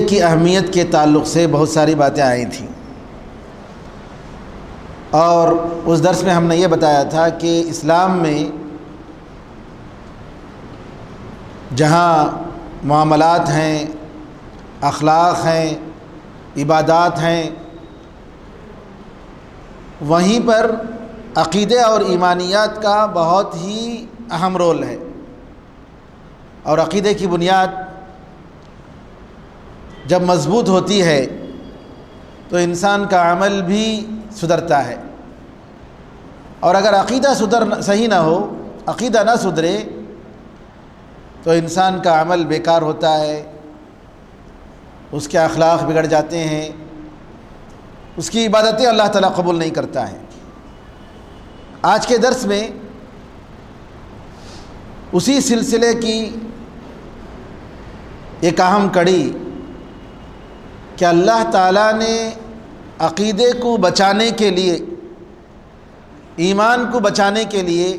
عقیدے کی اہمیت کے تعلق سے بہت ساری باتیں آئی تھیں، اور اس درس میں ہم نے یہ بتایا تھا کہ اسلام میں جہاں معاملات ہیں، اخلاق ہیں، عبادات ہیں، وہیں پر عقیدے اور ایمانیات کا بہت ہی اہم رول ہے، اور عقیدے کی بنیاد جب مضبوط ہوتی ہے تو انسان کا عمل بھی سدھرتا ہے، اور اگر عقیدہ صحیح نہ ہو، عقیدہ نہ سدھرے تو انسان کا عمل بیکار ہوتا ہے، اس کے اخلاق بگڑ جاتے ہیں، اس کی عبادتیں اللہ تعالیٰ قبول نہیں کرتا ہے۔ آج کے درس میں اسی سلسلے کی ایک اہم کڑی کہ اللہ تعالیٰ نے عقیدے کو بچانے کے لیے، ایمان کو بچانے کے لیے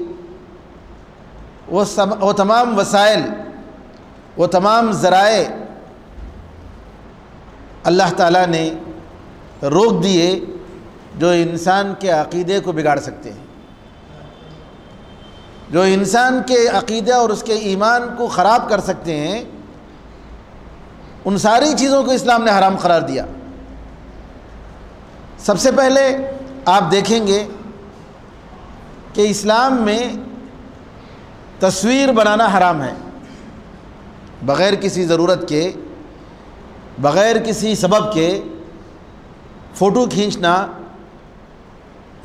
وہ تمام وسائل، وہ تمام ذرائع اللہ تعالیٰ نے روک دیے جو انسان کے عقیدے کو بگاڑ سکتے ہیں، جو انسان کے عقیدہ اور اس کے ایمان کو خراب کر سکتے ہیں، ان ساری چیزوں کو اسلام نے حرام قرار دیا۔ سب سے پہلے آپ دیکھیں گے کہ اسلام میں تصویر بنانا حرام ہے، بغیر کسی ضرورت کے، بغیر کسی سبب کے فوٹو کھینچنا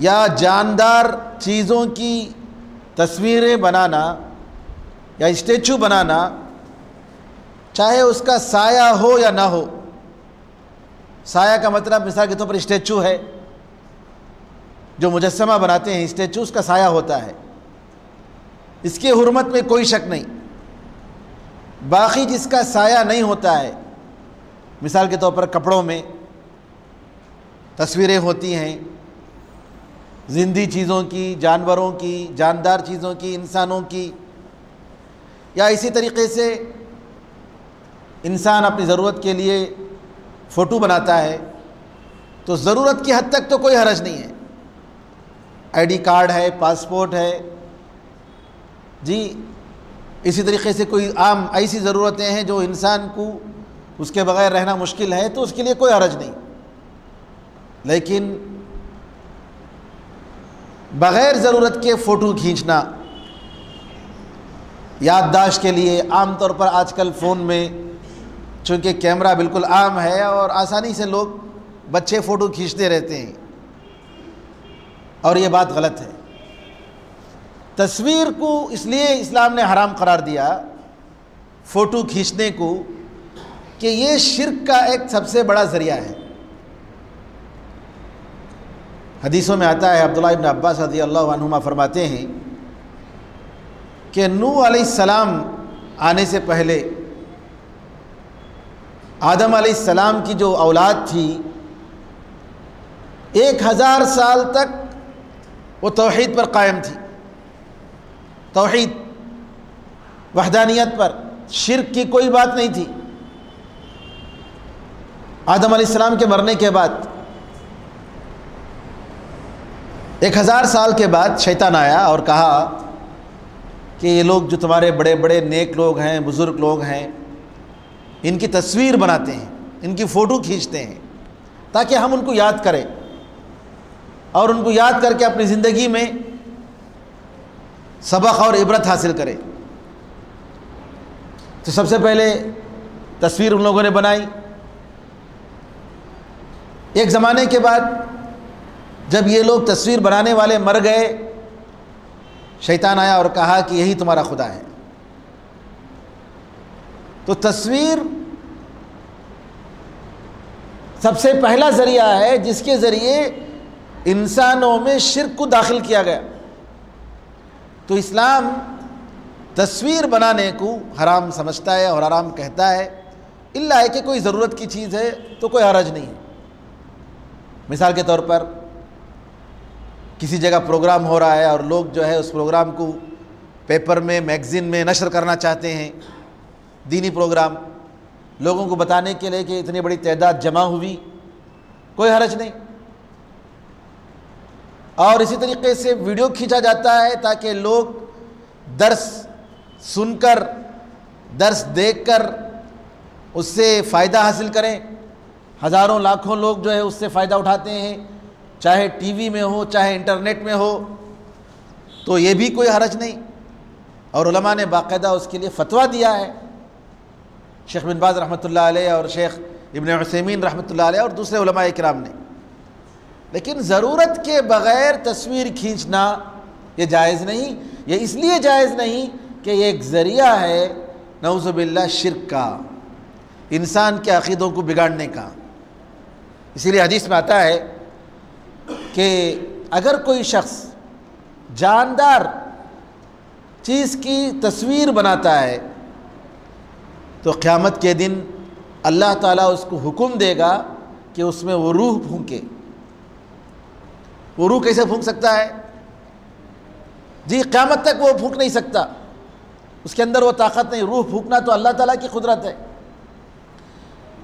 یا جاندار چیزوں کی تصویریں بنانا یا اسٹیچو بنانا، چاہے اس کا سایہ ہو یا نہ ہو۔ سایہ کا مطلب مثال کے طور پر اسٹیچو ہے، جو مجسمہ بناتے ہیں اسٹیچو، اس کا سایہ ہوتا ہے، اس کی حرمت میں کوئی شک نہیں۔ باقی جس کا سایہ نہیں ہوتا ہے، مثال کے طور پر کپڑوں میں تصویریں ہوتی ہیں، زندی چیزوں کی، جانوروں کی، جاندار چیزوں کی، انسانوں کی، یا اسی طریقے سے انسان اپنی ضرورت کے لیے فوٹو بناتا ہے، تو ضرورت کی حد تک تو کوئی حرج نہیں ہے۔ آئی ڈی کارڈ ہے، پاسپورٹ ہے، جی اسی طریقے سے کوئی عام ایسی ضرورتیں ہیں جو انسان کو اس کے بغیر رہنا مشکل ہے، تو اس کے لیے کوئی حرج نہیں۔ لیکن بغیر ضرورت کے فوٹو کھینچنا، یادداشت کے لیے، عام طور پر آج کل فون میں چونکہ کیمرہ بالکل عام ہے اور آسانی سے لوگ بچے فوٹو کھینچتے رہتے ہیں، اور یہ بات غلط ہے۔ تصویر کو اس لیے اسلام نے حرام قرار دیا، فوٹو کھینچنے کو، کہ یہ شرک کا ایک سب سے بڑا ذریعہ ہے۔ حدیثوں میں آتا ہے، عبداللہ ابن عباس رضی اللہ عنہما فرماتے ہیں کہ نوح علیہ السلام آنے سے پہلے آدم علیہ السلام کی جو اولاد تھی، 1000 سال تک وہ توحید پر قائم تھی، توحید، وحدانیت پر، شرک کی کوئی بات نہیں تھی۔ آدم علیہ السلام کے مرنے کے بعد 1000 سال کے بعد شیطان آیا اور کہا کہ یہ لوگ جو تمہارے بڑے بڑے نیک لوگ ہیں، بزرگ لوگ ہیں، ان کی تصویر بناتے ہیں، ان کی فوٹو کھینچتے ہیں تاکہ ہم ان کو یاد کریں اور ان کو یاد کر کے اپنی زندگی میں سبق اور عبرت حاصل کریں۔ تو سب سے پہلے تصویر ان لوگوں نے بنائی۔ ایک زمانے کے بعد جب یہ لوگ تصویر بنانے والے مر گئے، شیطان آیا اور کہا کہ یہی تمہارا خدا ہے۔ تو تصویر سب سے پہلا ذریعہ ہے جس کے ذریعے انسانوں میں شرک کو داخل کیا گیا۔ تو اسلام تصویر بنانے کو حرام سمجھتا ہے اور حرام کہتا ہے، الا ہے کہ کوئی ضرورت کی چیز ہے تو کوئی حرج نہیں ہے۔ مثال کے طور پر کسی جگہ پروگرام ہو رہا ہے اور لوگ جو ہے اس پروگرام کو پیپر میں، میگزین میں نشر کرنا چاہتے ہیں، دینی پروگرام، لوگوں کو بتانے کے لیے کہ اتنی بڑی تعداد جمع ہوئی، کوئی حرج نہیں۔ اور اسی طریقے سے ویڈیو کھینچا جاتا ہے تاکہ لوگ درس سن کر، درس دیکھ کر اس سے فائدہ حاصل کریں۔ ہزاروں لاکھوں لوگ جو ہے اس سے فائدہ اٹھاتے ہیں، چاہے ٹی وی میں ہو چاہے انٹرنیٹ میں ہو، تو یہ بھی کوئی حرج نہیں۔ اور علماء نے باقاعدہ اس کے لیے فتویٰ دیا ہے، شیخ بن باز رحمۃ اللہ علیہ اور شیخ ابن عثیمین رحمۃ اللہ علیہ اور دوسرے علماء کرام نے۔ لیکن ضرورت کے بغیر تصویر کھینچنا یہ جائز نہیں۔ یہ اس لیے جائز نہیں کہ یہ ایک ذریعہ ہے نعوذ باللہ شرک کا، انسان کے عقیدوں کو بگاڑنے کا۔ اسی لیے حدیث میں آتا ہے کہ اگر کوئی شخص جاندار چیز کی تصویر بناتا ہے تو قیامت کے دن اللہ تعالیٰ اس کو حکم دے گا کہ اس میں وہ روح پھونکے۔ وہ روح کیسے پھونک سکتا ہے؟ جی قیامت تک وہ پھونک نہیں سکتا، اس کے اندر وہ طاقت نہیں۔ روح پھونکنا تو اللہ تعالیٰ کی قدرت ہے۔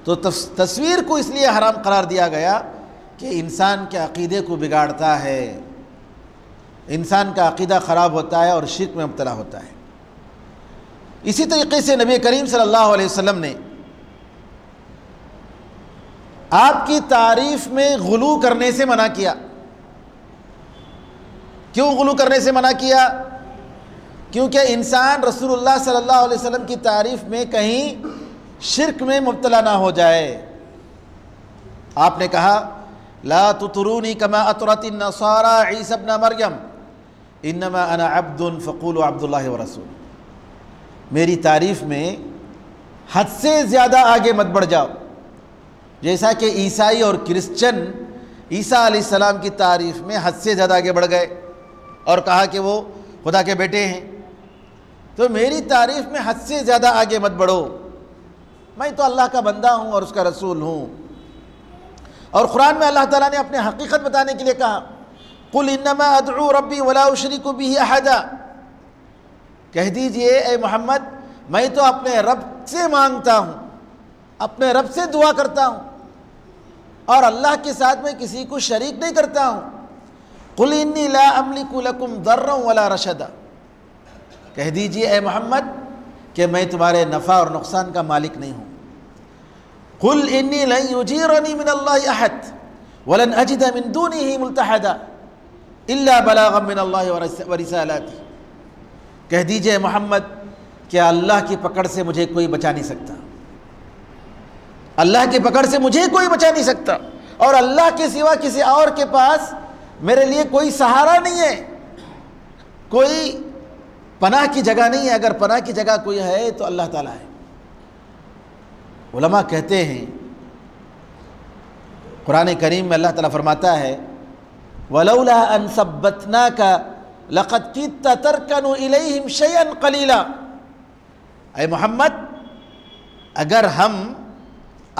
تو تصویر کو اس لیے حرام قرار دیا گیا کہ انسان کے عقیدے کو بگاڑتا ہے، انسان کا عقیدہ خراب ہوتا ہے اور شرک میں مبتلا ہوتا ہے۔ اسی طریقے سے نبی کریم صلی اللہ علیہ وسلم نے آپ کی تعریف میں غلو کرنے سے منع کیا۔ کیوں غلو کرنے سے منع کیا؟ کیونکہ انسان رسول اللہ صلی اللہ علیہ وسلم کی تعریف میں کہیں شرک میں مبتلا نہ ہو جائے۔ آپ نے کہا لا تطرونی کما اطرت النصارى عیسی ابن مریم انما انا عبد فقولوا عبد اللہ ورسول۔ میری تعریف میں حد سے زیادہ آگے مت بڑھ جاؤ، جیسا کہ عیسائی اور کرسچن عیسیٰ علیہ السلام کی تعریف میں حد سے زیادہ آگے بڑھ گئے اور کہا کہ وہ خدا کے بیٹے ہیں۔ تو میری تعریف میں حد سے زیادہ آگے مت بڑھو، میں تو اللہ کا بندہ ہوں اور اس کا رسول ہوں۔ اور قرآن میں اللہ تعالیٰ نے اپنے حقیقت بتانے کے لیے کہا قل انما ادعو ربی ولا اشرک به احدا، کہہ دیجئے اے محمد میں تو اپنے رب سے مانگتا ہوں، اپنے رب سے دعا کرتا ہوں اور اللہ کے ساتھ میں کسی کو شریک نہیں کرتا ہوں۔ قل انی لا املک لکم ضرا ولا رشدا، کہہ دیجئے اے محمد کہ میں تمہارے نفع اور نقصان کا مالک نہیں ہوں۔ قل انی لن یجیرنی من اللہ احد ولن اجد من دونہ ملتحدا الا بلاغا من اللہ ورسالاتی، کہہ دیجئے محمد کہ اللہ کی پکڑ سے مجھے کوئی بچا نہیں سکتا، اللہ کی پکڑ سے مجھے کوئی بچا نہیں سکتا، اور اللہ کے سوا کسی اور کے پاس میرے لیے کوئی سہارا نہیں ہے، کوئی پناہ کی جگہ نہیں ہے۔ اگر پناہ کی جگہ کوئی ہے تو اللہ تعالیٰ ہے۔ علماء کہتے ہیں قرآن کریم میں اللہ تعالیٰ فرماتا ہے وَلَوْلَا أَن ثَبَّتْنَاكَ لَقَدْ كِدتَّ تَرْكَنُ إِلَيْهِمْ شَيْئًا قَلِيلًا، اے محمد اگر ہم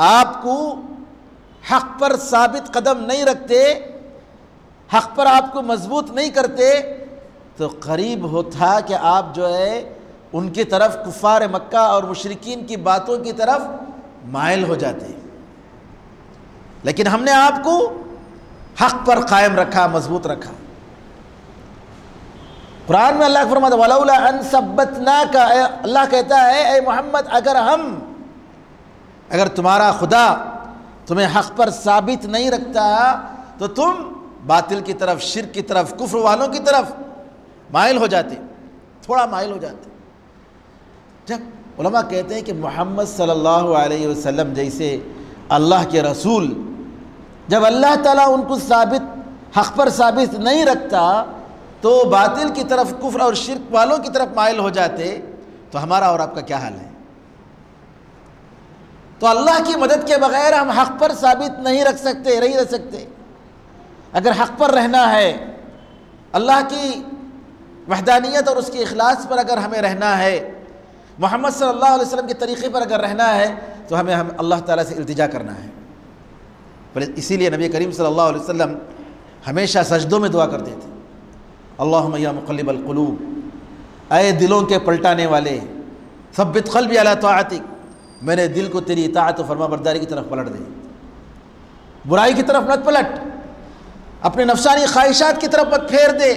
آپ کو حق پر ثابت قدم نہیں رکھتے، حق پر آپ کو مضبوط نہیں کرتے، تو قریب ہوتا کہ آپ جو ہے ان کی طرف کفار مکہ اور مشرکین کی باتوں کی طرف مائل ہو جاتے، لیکن ہم نے آپ کو حق پر قائم رکھا، مضبوط رکھا۔ قرآن میں اللہ فرماتا ہے وَلَوْلَا أَن ثَبَّتْنَاكَ، اللہ کہتا ہے اے محمد اگر تمہارا خدا تمہیں حق پر ثابت نہیں رکھتا تو تم باطل کی طرف، شرک کی طرف، کفر والوں کی طرف مائل ہو جاتے، تھوڑا مائل ہو جاتے۔ جب علماء کہتے ہیں کہ محمد صلی اللہ علیہ وسلم جیسے اللہ کے رسول، جب اللہ تعالیٰ ان کو حق پر ثابت نہیں رکھتا تو باطل کی طرف، کفر اور شرک والوں کی طرف مائل ہو جاتے، تو ہمارا اور آپ کا کیا حال ہے؟ تو اللہ کی مدد کے بغیر ہم حق پر ثابت نہیں رہ سکتے۔ اگر حق پر رہنا ہے، اللہ کی وحدانیت اور اس کی اخلاص پر اگر ہمیں رہنا ہے، محمد صلی اللہ علیہ وسلم کے طریقے پر اگر رہنا ہے، تو ہمیں اللہ تعالیٰ سے التجا کرنا ہے۔ اسی لیے نبی کریم صلی اللہ علیہ وسلم ہمیشہ سجدوں میں دعا کرتے تھے اللہم یا مقلب القلوب، اے دلوں کے پلٹانے والے، ثبت قلبی علی طاعتک، میرے دل کو تیری اطاعت و فرما برداری کی طرف پلٹ دے، برائی کی طرف مت پلٹ، اپنے نفسانی خواہشات کی طرف مت پھیر دے،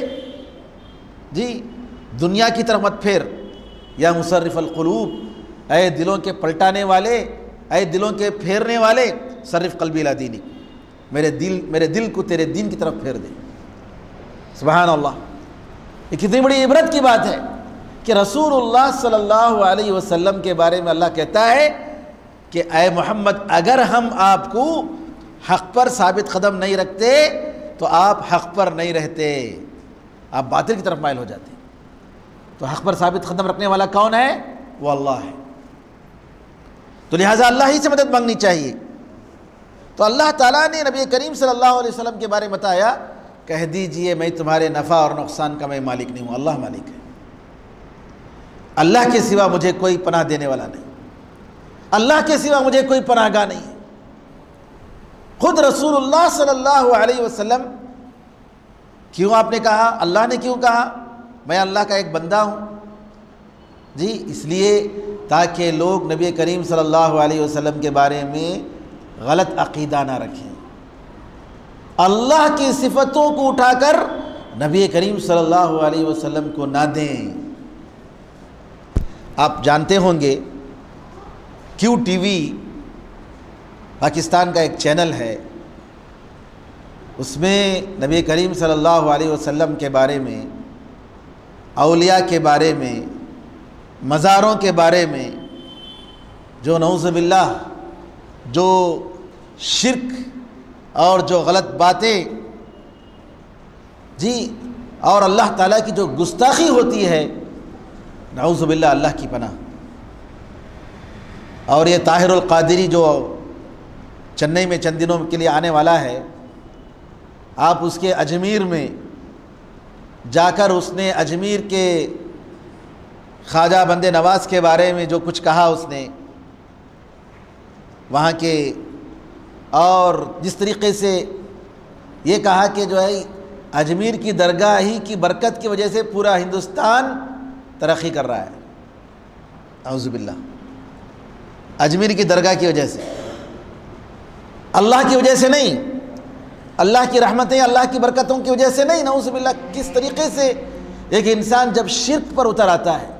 جی دنیا کی طرف مت پھیر۔ یا مصرف القلوب، اے دلوں کے پلٹانے والے، اے دلوں کے پھیرنے والے، صرف قلبی الی دینک، میرے دل کو تیرے دین کی طرف پھیر دے۔ سبحان اللہ، یہ کتنی بڑی عبرت کی بات ہے کہ رسول اللہ صلی اللہ علیہ وسلم کے بارے میں اللہ کہتا ہے کہ اے محمد، اگر ہم آپ کو حق پر ثابت قدم نہیں رکھتے تو آپ حق پر نہیں رہتے، آپ باطل کی طرف مائل ہو جاتے۔ تو حق پر ثابت قدم رکھنے والا کون ہے؟ وہ اللہ ہے۔ تو لہٰذا اللہ ہی سے مدد مانگنی چاہیے۔ تو اللہ تعالیٰ نے نبی کریم صلی اللہ علیہ وسلم کے بارے میں بتایا، کہہ دیجئے میں تمہارے نفع اور نقصان کا میں مالک نہیں ہوں، اللہ مالک ہے، اللہ کے سوا مجھے کوئی پناہ دینے والا نہیں، اللہ کے سوا مجھے کوئی پناہ گاہ نہیں ہے۔ خود رسول اللہ صلی اللہ علیہ وسلم، کیوں آپ نے کہا، اللہ نے کیوں کہا میں اللہ کا ایک بندہ ہوں؟ جی اس لیے تاکہ لوگ نبی کریم صلی اللہ علیہ وسلم کے بارے میں غلط عقیدہ نہ رکھیں، اللہ کی صفتوں کو اٹھا کر نبی کریم صلی اللہ علیہ وسلم کو نہ دیں۔ آپ جانتے ہوں گے کیو ٹی وی پاکستان کا ایک چینل ہے، اس میں نبی کریم صلی اللہ علیہ وسلم کے بارے میں، اولیاء کے بارے میں، مزاروں کے بارے میں جو نعوذ باللہ جو شرک اور جو غلط باتیں، جی اور اللہ تعالیٰ کی جو گستاخی ہوتی ہے، نعوذ باللہ، اللہ کی پناہ۔ اور یہ طاہر القادری جو چنئی میں چند دنوں کے لیے آنے والا ہے، آپ اس کے اجمیر میں جا کر اس نے اجمیر کے خواجہ بند نواز کے بارے میں جو کچھ کہا اس نے وہاں کے، اور جس طریقے سے یہ کہا کہ جو ہے اجمیر کی درگاہ ہی کی برکت کی وجہ سے پورا ہندوستان ترقی کر رہا ہے، اعوذ باللہ، اجمیر کی درگاہ کی وجہ سے، اللہ کی وجہ سے نہیں، اللہ کی رحمتیں، اللہ کی برکتوں کی وجہ سے نہیں، نعوذ باللہ۔ کس طریقے سے ایک انسان جب شرک پر اتر آتا ہے،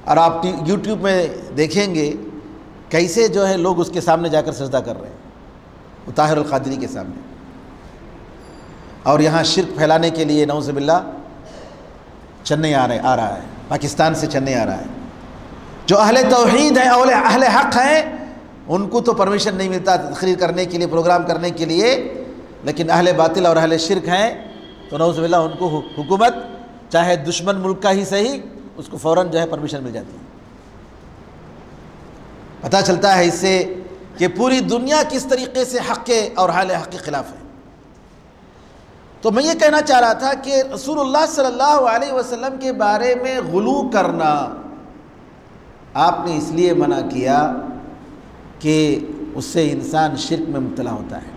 اور آپ یوٹیوب میں دیکھیں گے کیسے جو ہے لوگ اس کے سامنے جا کر سجدہ کر رہے ہیں، طاہر القادری کے سامنے، اور یہاں شرک پھیلانے کے لیے نعوذ باللہ چنئی آ رہا ہے، پاکستان سے چنئی آ رہا ہے۔ جو اہل توحید ہیں، اہل حق ہیں، ان کو تو پرمیشن نہیں ملتا تقریر کرنے کے لیے، پروگرام کرنے کے لیے، لیکن اہل باطل اور اہل شرک ہیں تو نعوذ باللہ ان کو حکومت چاہے دشمن ملک کا ہی صحیح، اس کو فوراً جو ہے پرمیشن مل جاتی ہے۔ پتہ چلتا ہے اس سے کہ پوری دنیا کس طریقے سے حق کے اور اہل حق کے خلاف ہے۔ تو میں یہ کہنا چاہ رہا تھا کہ رسول اللہ صلی اللہ علیہ وسلم کے بارے میں غلو کرنا آپ نے اس لیے منع کیا کہ اس سے انسان شرک میں مبتلا ہوتا ہے۔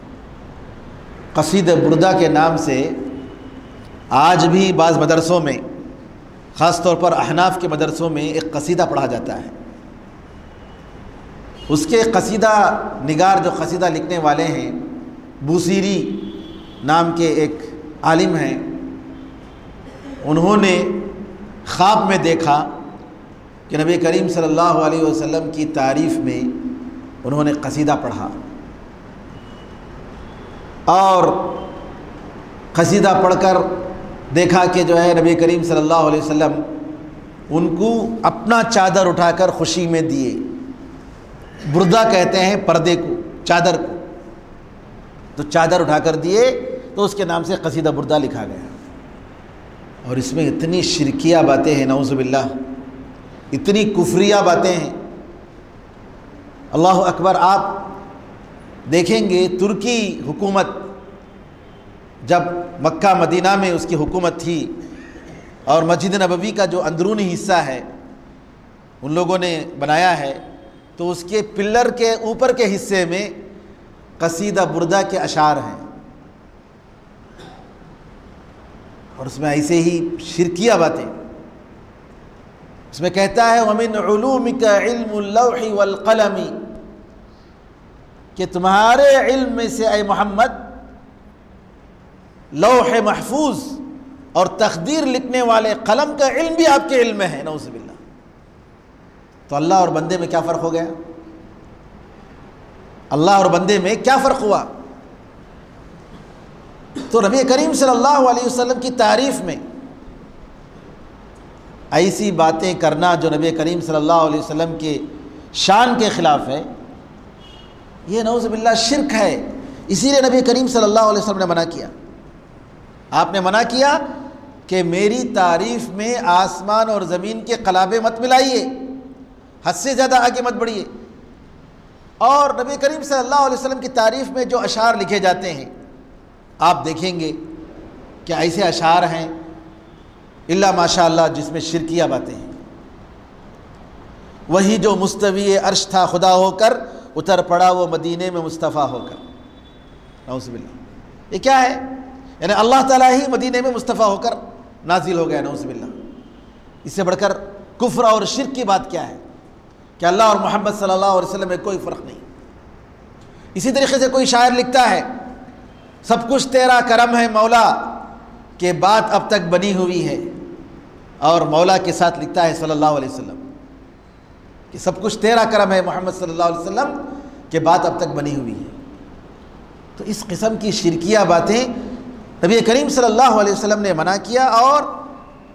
قصیدہ بردہ کے نام سے آج بھی بعض مدرسوں میں، خاص طور پر احناف کے مدرسوں میں، ایک قصیدہ پڑھا جاتا ہے۔ اس کے قصیدہ نگار، جو قصیدہ لکھنے والے ہیں، بوسیری نام کے ایک عالم ہیں، انہوں نے خواب میں دیکھا کہ نبی کریم صلی اللہ علیہ وسلم کی تعریف میں انہوں نے قصیدہ پڑھا، اور قصیدہ پڑھ کر دیکھا کہ جو ہے نبی کریم صلی اللہ علیہ وسلم ان کو اپنا چادر اٹھا کر خوشی میں دیے۔ بردہ کہتے ہیں پردے کو، چادر کو، تو چادر اٹھا کر دیے، تو اس کے نام سے قصیدہ بردہ لکھا گیا۔ اور اس میں اتنی شرکیہ باتیں ہیں، نعوذ باللہ، اتنی کفریہ باتیں ہیں، اللہ اکبر۔ آپ دیکھیں گے ترکی حکومت جب مکہ مدینہ میں اس کی حکومت تھی، اور مسجد نبوی کا جو اندرونی حصہ ہے ان لوگوں نے بنایا ہے، تو اس کے پلر کے اوپر کے حصے میں قصیدہ بردہ کے اشعار ہیں، اور اس میں ایسے ہی شرکیہ باتیں۔ اس میں کہتا ہے وَمِنْ عُلُومِكَ عِلْمُ اللَّوْحِ وَالْقَلَمِ، کہ تمہارے علم میں سے اے محمد لوح محفوظ اور تقدیر لکھنے والے قلم کا علم بھی آپ کے علم میں ہے، نعوذ باللہ۔ تو اللہ اور بندے میں کیا فرق ہو گیا؟ اللہ اور بندے میں کیا فرق ہوا؟ تو نبی کریم صلی اللہ علیہ وسلم کی تعریف میں ایسی باتیں کرنا جو نبی کریم صلی اللہ علیہ وسلم کے شان کے خلاف ہے، یہ نعوذ باللہ شرک ہے۔ اسی لیے نبی کریم صلی اللہ علیہ وسلم نے منع کیا۔ آپ نے منع کیا کہ میری تعریف میں آسمان اور زمین کے قلابے مت ملائیے، حد سے زیادہ آگے مت بڑھیے۔ اور نبی کریم صلی اللہ علیہ وسلم کی تعریف میں جو اشعار لکھے جاتے ہیں، آپ دیکھیں گے کہ ایسے اشعار ہیں اللہ ماشاء اللہ جس میں شرکیہ باتیں ہیں۔ وہی جو مستوی عرش تھا خدا ہو کر، اتر پڑا وہ مدینے میں مصطفیٰ ہو کر، نعوذ باللہ۔ یہ کیا ہے؟ یعنی اللہ تعالیٰ ہی مدینے میں مصطفیٰ ہو کر نازل ہو گیا، نعوذ باللہ۔ اس سے بڑھ کر کفر اور شرک کی بات کیا ہے کہ اللہ اور محمد صلی اللہ علیہ وسلم میں کوئی فرق نہیں۔ اسی طریقے سے کوئی شاعر لکھتا ہے سب کچھ تیرا کرم ہے مولا، کہ بات اب تک بنی ہوئی ہے، اور مولا کے ساتھ لکھتا ہے صلی اللہ علیہ وسلم کہ سب کچھ تیرا کرم ہے محمد صلی اللہ علیہ وسلم، کہ بات اب تک بنی ہوئی ہے۔ تو اس قسم کی شرکیہ باتیں نبی کریم صلی اللہ علیہ وسلم نے منع کیا، اور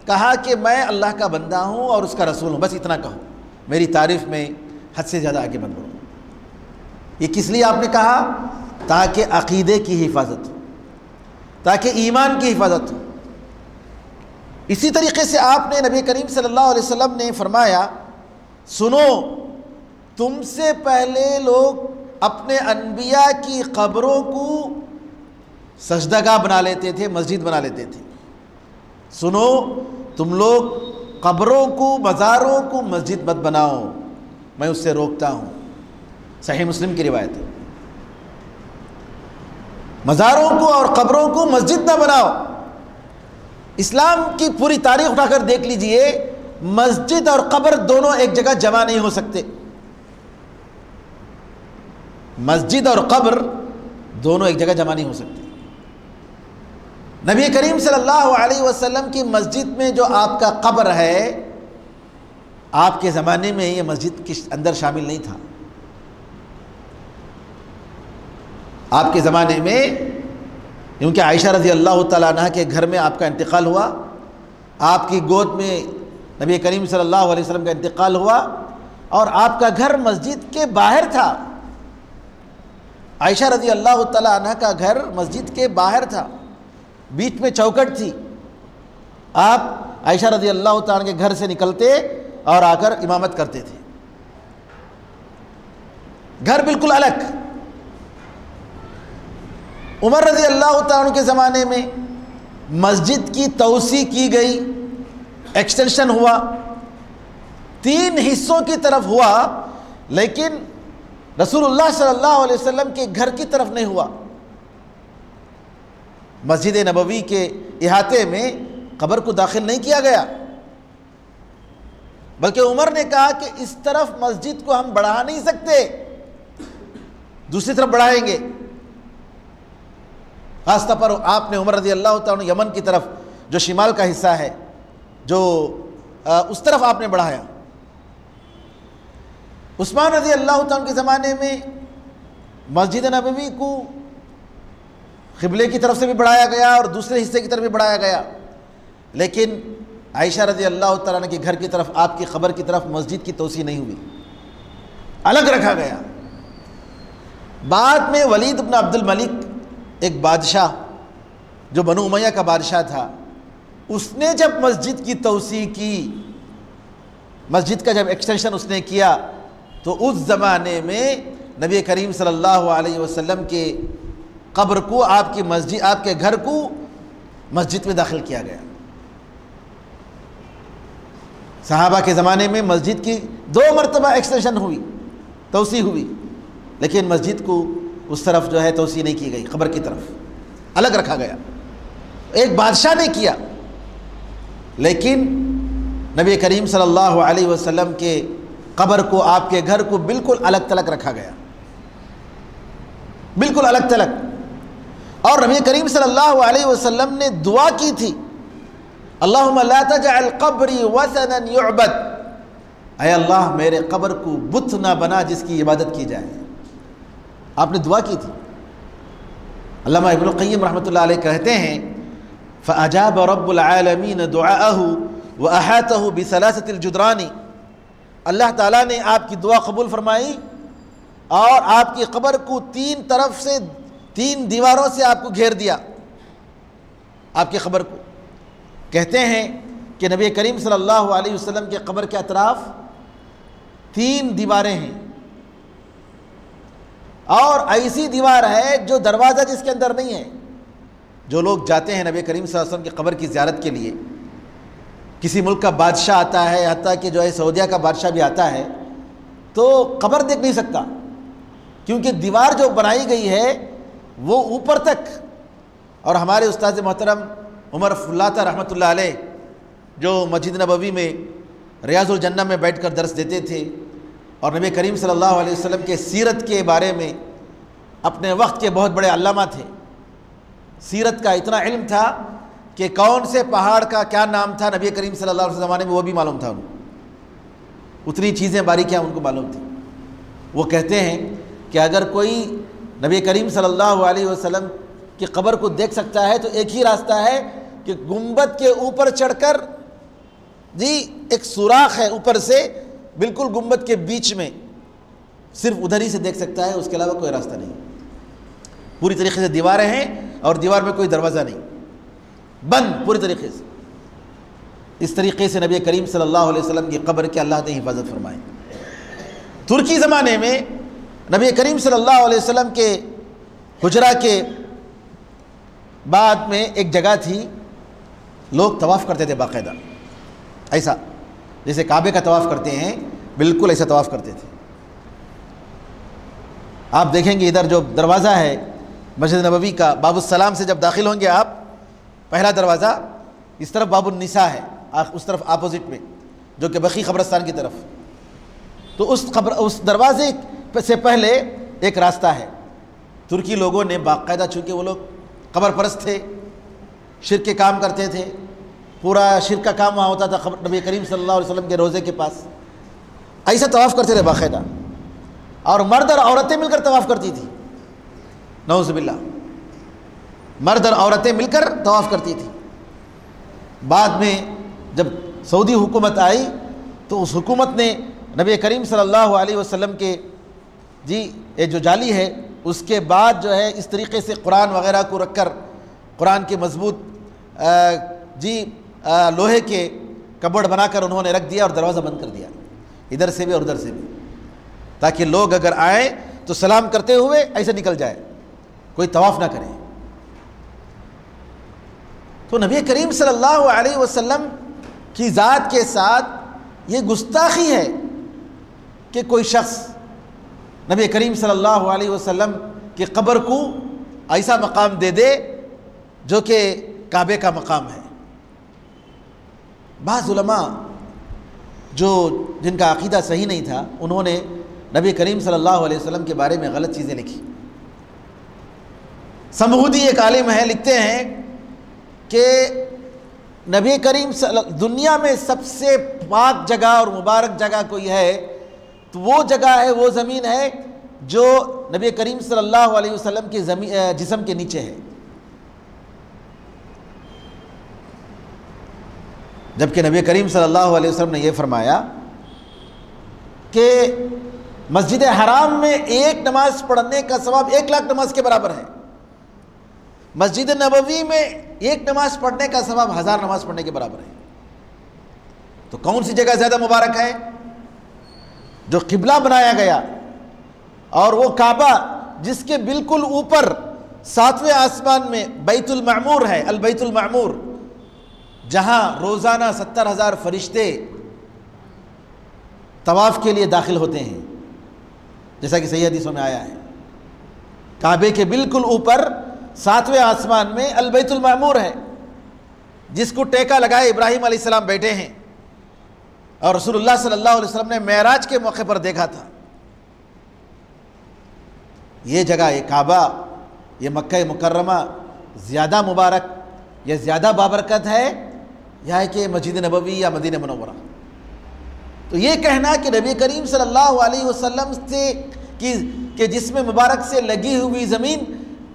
کہا کہ میں اللہ کا بندہ ہوں اور اس کا رسول ہوں، بس اتنا کہو، میری تعریف میں حد سے زیادہ آگے مت بڑھو۔ یہ کس لیے آپ نے کہا؟ تاکہ عقیدے کی حفاظت ہو، تاکہ ایمان کی حفاظت ہو۔ اسی طریقے سے آپ نے نبی کریم صلی اللہ علیہ وسلم نے فرمایا سنو، تم سے پہلے لوگ اپنے انبیاء کی قبروں کو سجدہ گاہ بنا لیتے تھے، مسجد بنا لیتے تھے۔ سنو، تم لوگ قبروں کو، مزاروں کو مسجد مت بناؤ، میں اس سے روکتا ہوں۔ صحیح مسلم کی روایت ہے۔ مزاروں کو اور قبروں کو مسجد نہ بناؤ۔ اسلام کی پوری تاریخ اٹھا کر دیکھ لیجئے، مسجد اور قبر دونوں ایک جگہ جمع نہیں ہو سکتے۔ مسجد اور قبر دونوں ایک جگہ جمع نہیں ہو سکتے۔ نبی کریم صلی اللہ علیہ وسلم کی مسجد میں جو آپ کا قبر ہے، آپ کے زمانے میں یہ مسجد کے اندر شامل نہیں تھا۔ آپ کے زمانے میں کیونکہ عائشہ رضی اللہ تعالیٰ عنہ کے گھر میں آپ کا انتقال ہوا، آپ کی گود میں نبی کریم صلی اللہ علیہ وسلم کا انتقال ہوا، اور آپ کا گھر مسجد کے باہر تھا۔ عائشہ رضی اللہ تعالیٰ عنہ کا گھر مسجد کے باہر تھا، بیچ میں چوکٹ تھی۔ آپ عائشہ رضی اللہ تعالیٰ عنہ کے گھر سے نکلتے اور آ کر امامت کرتے تھے۔ گھر بالکل الگ۔ عمر رضی اللہ تعالیٰ عنہ کے زمانے میں مسجد کی توسیع کی گئی، ایکسٹینشن ہوا، 3 حصوں کی طرف ہوا، لیکن رسول اللہ صلی اللہ علیہ وسلم کے گھر کی طرف نہیں ہوا۔ مسجد نبوی کے احاطے میں قبر کو داخل نہیں کیا گیا، بلکہ عمر نے کہا کہ اس طرف مسجد کو ہم بڑھا نہیں سکتے، دوسری طرف بڑھائیں گے۔ خاص طور پر آپ نے عمر رضی اللہ تعالیٰ عنہ یمن کی طرف جو شمال کا حصہ ہے، جو اس طرف آپ نے بڑھایا۔ عثمان رضی اللہ تعالیٰ کے زمانے میں مسجد نبوی کو قبلے کی طرف سے بھی بڑھایا گیا اور دوسرے حصے کی طرف بھی بڑھایا گیا، لیکن عائشہ رضی اللہ تعالیٰ عنہ کے گھر کی طرف، آپ کی قبر کی طرف مسجد کی توسیع نہیں ہوئی، الگ رکھا گیا۔ بعد میں ولید بن عبد الملک، ایک بادشاہ جو بنو امیہ کا بادشاہ تھا، اس نے جب مسجد کی توسیع کی، مسجد کا جب ایکسٹینشن اس نے کیا، تو اس زمانے میں نبی کریم صلی اللہ علیہ وسلم کے قبر کو، آپ کی مسجد، آپ کے گھر کو مسجد میں داخل کیا گیا۔ صحابہ کے زمانے میں مسجد کی 2 مرتبہ ایکسٹینشن ہوئی، توسیع ہوئی، لیکن مسجد کو اس طرف جو ہے توسیع نہیں کی گئی، قبر کی طرف الگ رکھا گیا۔ ایک بادشاہ نے کیا، لیکن نبی کریم صلی اللہ علیہ وسلم کے قبر کو، آپ کے گھر کو بالکل الگ تلگ رکھا گیا، بالکل الگ تلگ. اور نبی کریم صلی اللہ علیہ وسلم نے دعا کی تھی، اللہم لا تجعل قبری وثنا یعبد، اے اللہ میرے قبر کو بت نہ بنا جس کی عبادت کی جائے. آپ نے دعا کی تھی. علامہ ابن القیم رحمۃ اللہ علیہ کہتے ہیں فَأَجَابَ رَبُّ الْعَالَمِينَ دُعَاءَهُ وَأَحَاطَهُ بِثَلَاثَةِ الْجُدْرَانِ، اللہ تعالیٰ نے آپ کی دعا قبول فرمائی اور آپ کی قبر کو تین طرف سے، تین دیواروں سے آپ کو گھیر دیا. آپ کی قبر کو کہتے ہیں کہ نبی کریم صلی اللہ علیہ وسلم کے قبر کے اطراف تین دیواریں ہیں، اور ایسی دیوار ہے جو دروازہ جس کے اندر نہیں ہے. جو لوگ جاتے ہیں نبی کریم صلی اللہ علیہ وسلم کی قبر کی زیارت کے لیے، کسی ملک کا بادشاہ آتا ہے، حتیٰ کہ جو ہے سعودیہ کا بادشاہ بھی آتا ہے، تو قبر دیکھ نہیں سکتا، کیونکہ دیوار جو بنائی گئی ہے وہ اوپر تک. اور ہمارے استاد محترم عمر فلاطہ رحمۃ اللہ علیہ جو مسجد نبوی میں ریاض الجنہ میں بیٹھ کر درس دیتے تھے، اور نبی کریم صلی اللہ علیہ وسلم کے سیرت کے بارے میں اپنے وقت کے بہت بڑے علامہ تھے. سیرت کا اتنا علم تھا کہ کون سے پہاڑ کا کیا نام تھا نبی کریم صلی اللہ علیہ وسلم زمانے میں وہ بھی معلوم تھا ان کو، اتنی چیزیں باریکیاں ان کو معلوم تھی. وہ کہتے ہیں کہ اگر کوئی نبی کریم صلی اللہ علیہ وسلم کی قبر کو دیکھ سکتا ہے تو ایک ہی راستہ ہے کہ گنبد کے اوپر چڑھ کر، ایک سوراخ ہے اوپر سے بالکل گنبد کے بیچ میں، صرف ادھر ہی سے دیکھ سکتا ہے، اس کے علاوہ کوئی راستہ نہیں. پوری طریقے سے دیواریں ہیں اور دیوار میں کوئی دروازہ نہیں، بند پوری طریقے سے. اس طریقے سے نبی کریم صلی اللہ علیہ وسلم کی قبر کے اللہ نے حفاظت فرمائی. ترکی زمانے میں نبی کریم صلی اللہ علیہ وسلم کے حجرہ کے بعد میں ایک جگہ تھی، لوگ طواف کرتے تھے باقاعدہ، ایسا جیسے کعبے کا طواف کرتے ہیں، بالکل ایسا طواف کرتے تھے. آپ دیکھیں گے ادھر جو دروازہ ہے مسجد نبوی کا، باب السلام سے جب داخل ہوں گے آپ، پہلا دروازہ اس طرف باب النساء ہے، اس طرف اپوزٹ میں، جو کہ بقی قبرستان کی طرف. تو اس دروازے سے پہلے ایک راستہ ہے. ترکی لوگوں نے باقاعدہ، چونکہ وہ لوگ قبر پرست تھے، شرک کے کام کرتے تھے، پورا شرک کا کام وہاں ہوتا تھا نبی کریم صلی اللہ علیہ وسلم کے روضے کے پاس، ایسا طواف کرتے تھے باقاعدہ. اور مرد اور عورتیں مل کر طواف کرتی تھی، نعوذ باللہ، مرد اور عورتیں مل کر طواف کرتی تھی. بعد میں جب سعودی حکومت آئی تو اس حکومت نے نبی کریم صلی اللہ علیہ وسلم کے یہ جو جالی ہے اس کے بعد جو ہے اس طریقے سے قرآن وغیرہ کو رکھ کر، قرآن کے مضبوط لوہے کے کبوڑ بنا کر انہوں نے رکھ دیا اور دروازہ بند کر دیا، ادھر سے بھی اور ادھر سے بھی، تاکہ لوگ اگر آئیں تو سلام کرتے ہوئے ایسے نکل جائے، کوئی طواف نہ کرے. تو نبی کریم صلی اللہ علیہ وسلم کی ذات کے ساتھ یہ گستاخی ہے کہ کوئی شخص نبی کریم صلی اللہ علیہ وسلم کی قبر کو ایسا مقام دے دے جو کہ کعبے کا مقام ہے. بعض علماء جن کا عقیدہ صحیح نہیں تھا، انہوں نے نبی کریم صلی اللہ علیہ وسلم کے بارے میں غلط چیزیں لکھی. سمہودی ایک عالم ہے، لکھتے ہیں کہ نبی کریم دنیا میں سب سے پاک جگہ اور مبارک جگہ کوئی ہے تو وہ جگہ ہے، وہ زمین ہے جو نبی کریم صلی اللہ علیہ وسلم کے جسم کے نیچے ہے. جبکہ نبی کریم صلی اللہ علیہ وسلم نے یہ فرمایا کہ مسجد حرام میں ایک نماز پڑھنے کا ثواب 1,00,000 نماز کے برابر ہے. مسجد نبوی میں ایک نماز پڑھنے کا ثواب 1000 نماز پڑھنے کے برابر ہے. تو کون سی جگہ زیادہ مبارک ہے؟ جو قبلہ بنایا گیا اور وہ کعبہ جس کے بالکل اوپر 7ویں آسمان میں بیت المعمور ہے، البیت المعمور، جہاں روزانہ 70,000 فرشتے طواف کے لیے داخل ہوتے ہیں، جیسا کہ صحیح حدیثوں میں آیا ہے. کعبے کے بالکل اوپر 7ویں آسمان میں البیت المعمور ہے، جس کو ٹیکا لگائے ابراہیم علیہ السلام بیٹھے ہیں. اور رسول اللہ صلی اللہ علیہ وسلم نے معراج کے موقع پر دیکھا تھا۔ یہ جگہ، یہ کعبہ، یہ مکہ مکرمہ زیادہ مبارک یا زیادہ بابرکت ہے یا ہے کہ مسجد نبوی یا مدینہ منورہ؟ تو یہ کہنا کہ نبی کریم صلی اللہ علیہ وسلم سے کہ جسم مبارک سے لگی ہوئی زمین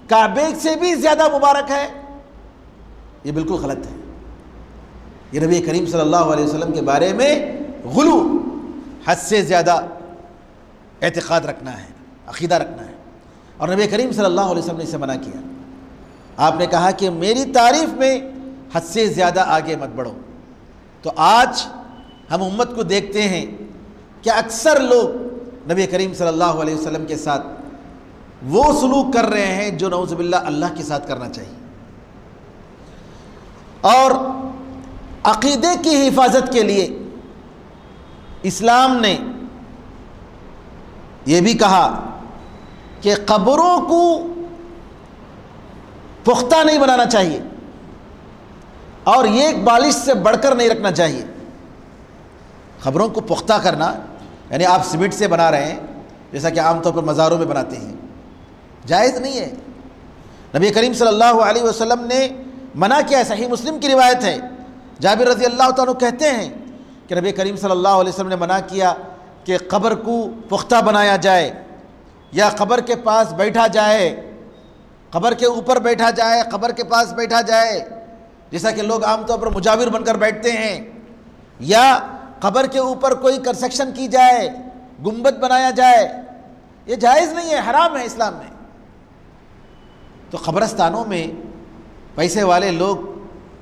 کعبے سے بھی زیادہ مبارک ہے، یہ بالکل غلط ہے۔ یہ نبی کریم صلی اللہ علیہ وسلم کے بارے میں غلو، حد سے زیادہ اعتقاد رکھنا ہے، عقیدہ رکھنا ہے، اور نبی کریم صلی اللہ علیہ وسلم نے اسے منع کیا۔ آپ نے کہا کہ میری تعریف میں حد سے زیادہ آگے مت بڑھو۔ تو آج ہم امت کو دیکھتے ہیں کہ اکثر لوگ نبی کریم صلی اللہ علیہ وسلم کے ساتھ وہ سلوک کر رہے ہیں جو نعوذ باللہ اللہ کے ساتھ کرنا چاہیے۔ اور عقیدے کی حفاظت کے لیے اسلام نے یہ بھی کہا کہ قبروں کو پختہ نہیں بنانا چاہیے اور یہ ایک بالش سے بڑھ کر نہیں رکھنا چاہیے۔ قبروں کو پختہ کرنا یعنی آپ سیمنٹ سے بنا رہے ہیں جیسا کہ عام طور پر مزاروں میں بناتے ہیں، جائز نہیں ہے۔ نبی کریم صلی اللہ علیہ وسلم نے منع کیا ہے، صحیح مسلم کی روایت ہے، جابر رضی اللہ تعالیٰ کہتے ہیں کہ نبی کریم صلی اللہ علیہ وسلم نے منع کیا کہ قبر کو پختہ بنایا جائے یا قبر کے پاس بیٹھا جائے، قبر کے اوپر بیٹھا جائے، قبر کے پاس بیٹھا جائے، جیسا کہ لوگ عام طور پر مجاور بن کر بیٹھتے ہیں، یا قبر کے اوپر کوئی کنسٹرکشن کی جائے، گنبد بنایا جائے، یہ جائز نہیں ہے، حرام ہے اسلام میں۔ تو قبرستانوں میں پیسے والے لوگ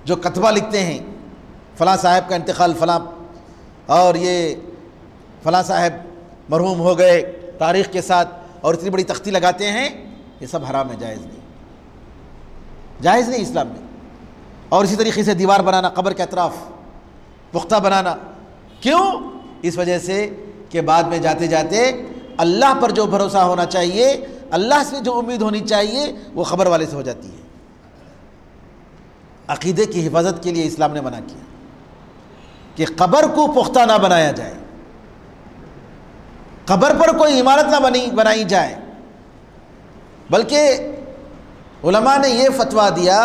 جو کتبہ لکھتے ہیں فلاں صاحب کا انتقال فلاں، اور یہ فلاں صاحب مرحوم ہو گئے تاریخ کے ساتھ، اور اتنی بڑی تختی لگاتے ہیں، یہ سب حرام ہے، جائز نہیں، جائز نہیں اسلام میں۔ اور اسی طریقے سے دیوار بنانا، قبر کے اطراف پختہ بنانا، کیوں؟ اس وجہ سے کہ بعد میں جاتے جاتے اللہ پر جو بھروسہ ہونا چاہیے، اللہ سے جو امید ہونی چاہیے، وہ قبر والے سے ہو جاتی ہے۔ عقیدے کی حفاظت کے لیے اسلام نے منع کیا کہ قبر کو پختہ نہ بنایا جائے، قبر پر کوئی عمارت نہ بنائی جائے، بلکہ علماء نے یہ فتویٰ دیا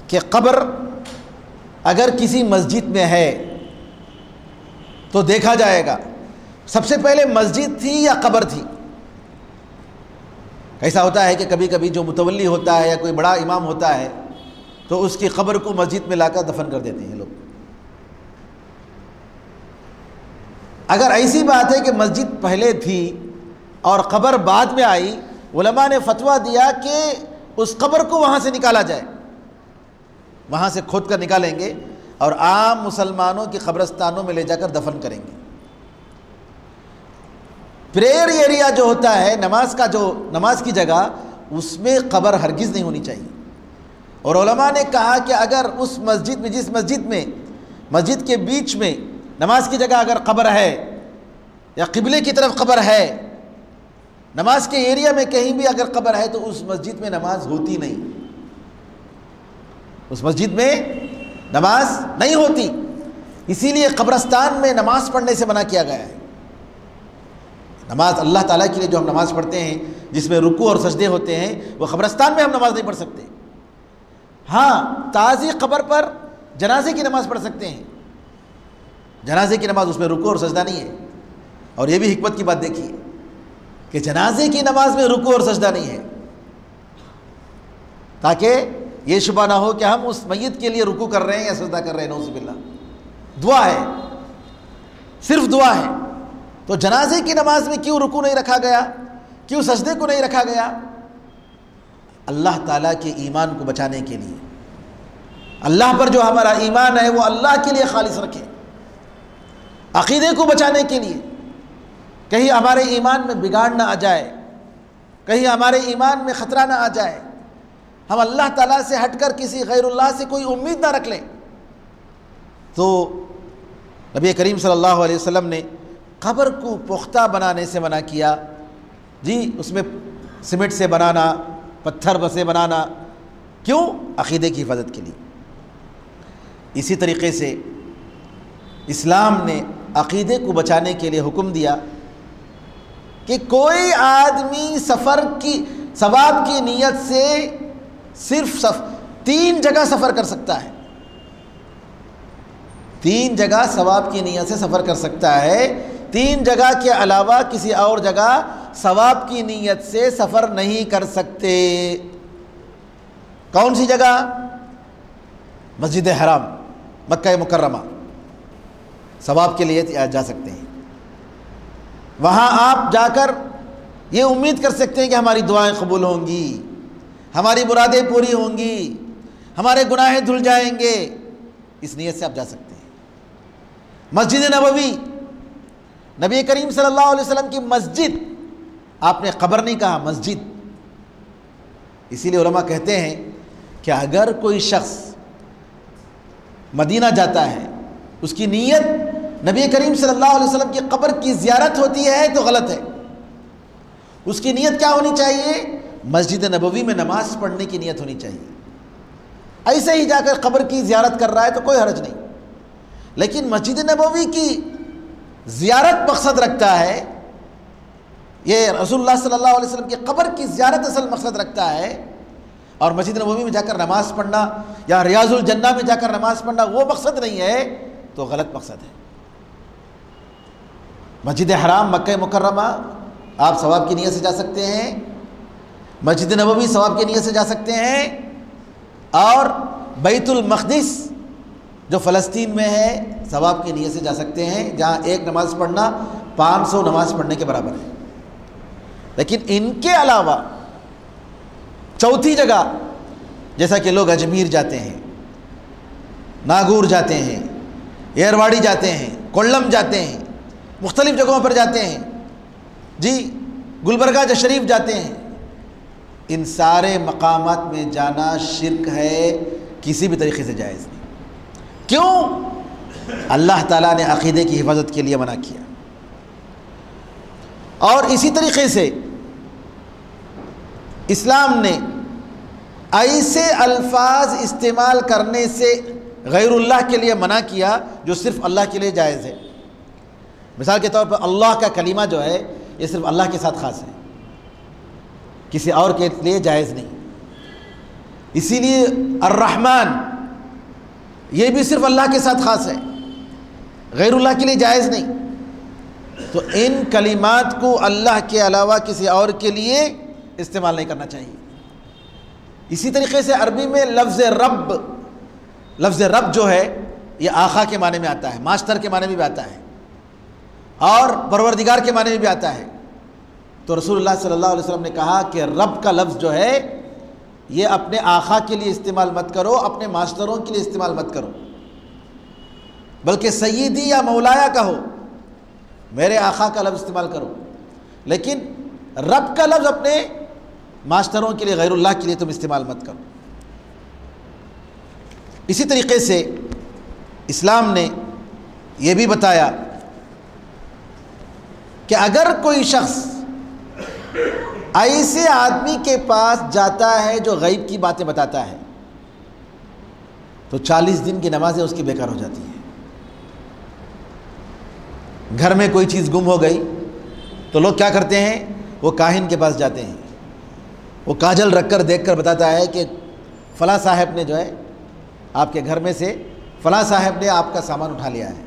کہ قبر اگر کسی مسجد میں ہے تو دیکھا جائے گا سب سے پہلے مسجد تھی یا قبر تھی۔ ایسا ہوتا ہے کہ کبھی کبھی جو متولی ہوتا ہے یا کوئی بڑا امام ہوتا ہے تو اس کی قبر کو مسجد میں لا کر دفن کر دیتے ہیں لوگ۔ اگر ایسی بات ہے کہ مسجد پہلے تھی اور قبر بعد میں آئی، علماء نے فتویٰ دیا کہ اس قبر کو وہاں سے نکالا جائے، وہاں سے کھود کر نکالیں گے اور عام مسلمانوں کی قبرستانوں میں لے جا کر دفن کریں گے۔ پریئر ایریا جو ہوتا ہے، نماز کی جگہ، اس میں قبر ہرگز نہیں ہونی چاہیے۔ اور علماء نے کہا کہ اگر اس مسجد میں، جس مسجد میں مسجد کے بیچ میں نماز کی جگہ اگر قبر ہے یا قبلے کی طرف قبر ہے، نماز کے ایریا میں کہیں بھی اگر قبر ہے تو اس مسجد میں نماز ہوتی نہیں، اس مسجد میں نماز نہیں ہوتی۔ اسی لیے قبرستان میں نماز پڑھنے سے منع کیا گیا ہے۔ نماز اللہ تعالیٰ کے لیے جو ہم نماز پڑھتے ہیں جس میں رکوع اور سجدے ہوتے ہیں، وہ قبرستان میں ہم نماز نہیں پڑھ سکتے۔ ہاں، تازی قبر پر جنازے کی نماز پڑھ سکتے ہیں، جنازے کی نماز اس میں رکوع اور سجدہ نہیں ہے۔ اور یہ بھی حکمت کی بات دیکھیے کہ جنازے کی نماز میں رکوع اور سجدہ نہیں ہے، تاکہ یہ شبہ نہ ہو کہ ہم اس میت کے لیے رکوع کر رہے ہیں یا سجدہ کر رہے ہیں، نعوذ باللہ۔ دعا ہے، صرف دعا ہے۔ تو جنازے کی نماز میں کیوں رکوع نہیں رکھا گیا، کیوں سجدے کو نہیں رکھا گیا؟ اللہ تعالیٰ کے ایمان کو بچانے کے لیے، اللہ پر جو ہمارا ایمان ہے وہ اللہ کے لیے خالص رکھے، عقیدے کو بچانے کے لیے، کہیں ہمارے ایمان میں بگاڑ نہ آ جائے، کہیں ہمارے ایمان میں خطرہ نہ آ جائے، ہم اللہ تعالیٰ سے ہٹ کر کسی غیر اللہ سے کوئی امید نہ رکھ لیں۔ تو نبی کریم صلی اللہ علیہ وسلم نے قبر کو پختہ بنانے سے منع کیا، جی اس میں سیمنٹ سے بنانا، پتھر سے بنانا، کیوں؟ عقیدے کی حفاظت کے لیے۔ اسی طریقے سے اسلام نے عقیدے کو بچانے کے لیے حکم دیا کہ کوئی آدمی سفر کی ثواب کی نیت سے صرف 3 جگہ سفر کر سکتا ہے، 3 جگہ ثواب کی نیت سے سفر کر سکتا ہے، 3 جگہ کے علاوہ کسی اور جگہ ثواب کی نیت سے سفر نہیں کر سکتے۔ کون سی جگہ؟ مسجد حرام، مکہ مکرمہ، ثواب کے لیے جا سکتے ہیں۔ وہاں آپ جا کر یہ امید کر سکتے ہیں کہ ہماری دعائیں قبول ہوں گی، ہماری مرادیں پوری ہوں گی، ہمارے گناہیں دھل جائیں گے، اس نیت سے آپ جا سکتے ہیں۔ مسجد نبوی، نبی کریم صلی اللہ علیہ وسلم کی مسجد، آپ نے قبر نہیں کہا، مسجد۔ اسی لیے علماء کہتے ہیں کہ اگر کوئی شخص مدینہ جاتا ہے، اس کی نیت نبی کریم صلی اللہ علیہ وسلم کی قبر کی زیارت ہوتی ہے تو غلط ہے۔ اس کی نیت کیا ہونی چاہیے؟ مسجد نبوی میں نماز پڑھنے کی نیت ہونی چاہیے۔ ایسے ہی جا کر قبر کی زیارت کر رہا ہے تو کوئی حرج نہیں، لیکن مسجد نبوی کی زیارت مقصد رکھتا ہے، یہ رسول اللہ صلی اللہ علیہ وسلم کی قبر کی زیارت اصل مقصد رکھتا ہے، اور مسجد نبوی میں جا کر نماز پڑھنا یا ریاض الجنہ میں جا کر نماز پڑھنا وہ مقصد نہیں ہے تو غلط مقصد ہے۔ مسجد حرام، مکہ مکرمہ آپ ثواب کی نیت سے جا سکتے ہیں، مسجد نبوی ثواب کی نیت سے جا سکتے ہیں، اور بیت المقدس جو فلسطین میں ہے ثواب کی نیت سے جا سکتے ہیں، جہاں ایک نماز پڑھنا 500 نماز پڑھنے کے برابر ہے۔ لیکن ان کے علاوہ چوتھی جگہ، جیسا کہ لوگ اجمیر جاتے ہیں، ناگور جاتے ہیں، ایرواڑی جاتے ہیں، کولم جاتے ہیں، مختلف جگہوں پر جاتے ہیں، جی گلبرگہ شریف جاتے ہیں، ان سارے مقامات میں جانا شرک ہے، کسی بھی طریقے سے جائز نہیں۔ کیوں؟ اللہ تعالیٰ نے عقیدے کی حفاظت کے لیے منع کیا۔ اور اسی طریقے سے اسلام نے ایسے الفاظ استعمال کرنے سے غیر اللہ کے لیے منع کیا جو صرف اللہ کے لیے جائز ہے۔ مثال کے طور پر اللہ کا کلمہ جو ہے یہ صرف اللہ کے ساتھ خاص ہے، کسی اور کے لیے جائز نہیں۔ اسی لیے الرحمن یہ بھی صرف اللہ کے ساتھ خاص ہے، غیر اللہ کے لیے جائز نہیں۔ تو ان کلمات کو اللہ کے علاوہ کسی اور کے لیے استعمال نہیں کرنا چاہیے۔ اسی طریقے سے عربی میں لفظ رب جو ہے یہ آقا کے معنی میں آتا ہے، ماسٹر کے معنی میں بھی آتا ہے، اور پروردگار کے معنی میں بھی آتا ہے۔ تو رسول اللہ صلی اللہ علیہ وسلم نے کہا کہ رب کا لفظ جو ہے یہ اپنے آقا کے لیے استعمال مت کرو، اپنے ماسٹروں کے لیے استعمال مت کرو، بلکہ سیدی یا مولایا کہو، میرے آقا کا لفظ استعمال کرو، لیکن رب کا لفظ اپنے ماسٹروں کے لیے، غیر اللہ کے لیے تم استعمال مت کرو۔ اسی طریقے سے اسلام نے یہ بھی بتایا کہ اگر کوئی شخص ایسے آدمی کے پاس جاتا ہے جو غیب کی باتیں بتاتا ہے تو 40 دن کی نمازیں اس کی بیکار ہو جاتی ہیں۔ گھر میں کوئی چیز گم ہو گئی تو لوگ کیا کرتے ہیں؟ وہ کاہن کے پاس جاتے ہیں، وہ کاجل رکھ کر دیکھ کر بتاتا ہے کہ فلاں صاحب نے جو ہے آپ کے گھر میں سے فلاں صاحب نے آپ کا سامان اٹھا لیا ہے،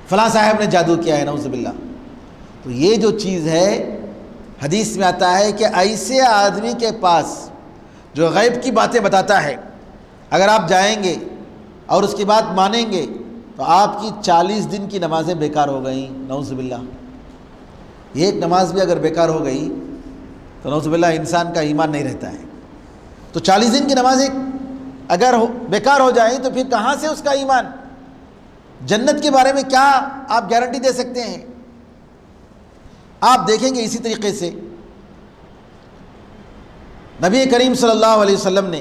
فلاں صاحب نے جادو کیا ہے، نعوذ باللہ۔ تو یہ جو چیز ہے حدیث میں آتا ہے کہ ایسے آدمی کے پاس جو غیب کی باتیں بتاتا ہے اگر آپ جائیں گے اور اس کی بات مانیں گے تو آپ کی 40 دن کی نمازیں بیکار ہو گئیں، نعوذ باللہ۔ ایک نماز بھی اگر بیکار ہو گئی تو نعوذ باللہ انسان کا ایمان نہیں رہتا ہے۔ تو 40 دن کی نمازیں اگر بیکار ہو جائیں تو پھر کہاں سے اس کا ایمان؟ جنت کے بارے میں کیا آپ گارنٹی دے سکتے ہیں؟ آپ دیکھیں گے اسی طریقے سے نبی کریم صلی اللہ علیہ وسلم نے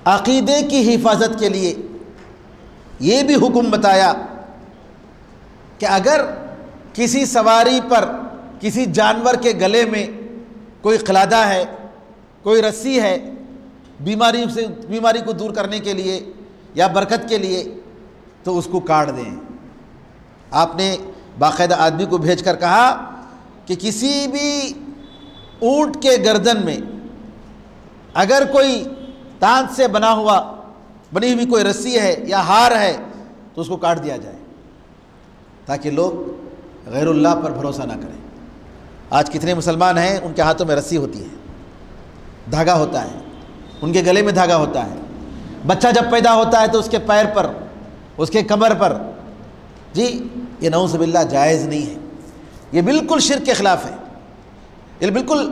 عقیدے کی حفاظت کے لیے یہ بھی حکم بتایا کہ اگر کسی سواری پر کسی جانور کے گلے میں کوئی قلادہ ہے، کوئی رسی ہے، بیماری کو دور کرنے کے لیے یا برکت کے لیے، تو اس کو کاٹ دیں۔ آپ نے باقاعدہ آدمی کو بھیج کر کہا کہ کسی بھی اونٹ کے گردن میں اگر کوئی تانت سے بنی ہوئی کوئی رسی ہے یا ہار ہے تو اس کو کاٹ دیا جائے، تاکہ لوگ غیر اللہ پر بھروسہ نہ کریں۔ آج کتنے مسلمان ہیں ان کے ہاتھوں میں رسی ہوتی ہے، دھاگا ہوتا ہے، ان کے گلے میں دھاگا ہوتا ہے، بچہ جب پیدا ہوتا ہے تو اس کے پیر پر، اس کے کمر پر، جی یہ نعوذ باللہ جائز نہیں ہے، یہ بالکل شرک کے خلاف ہے، یہ بالکل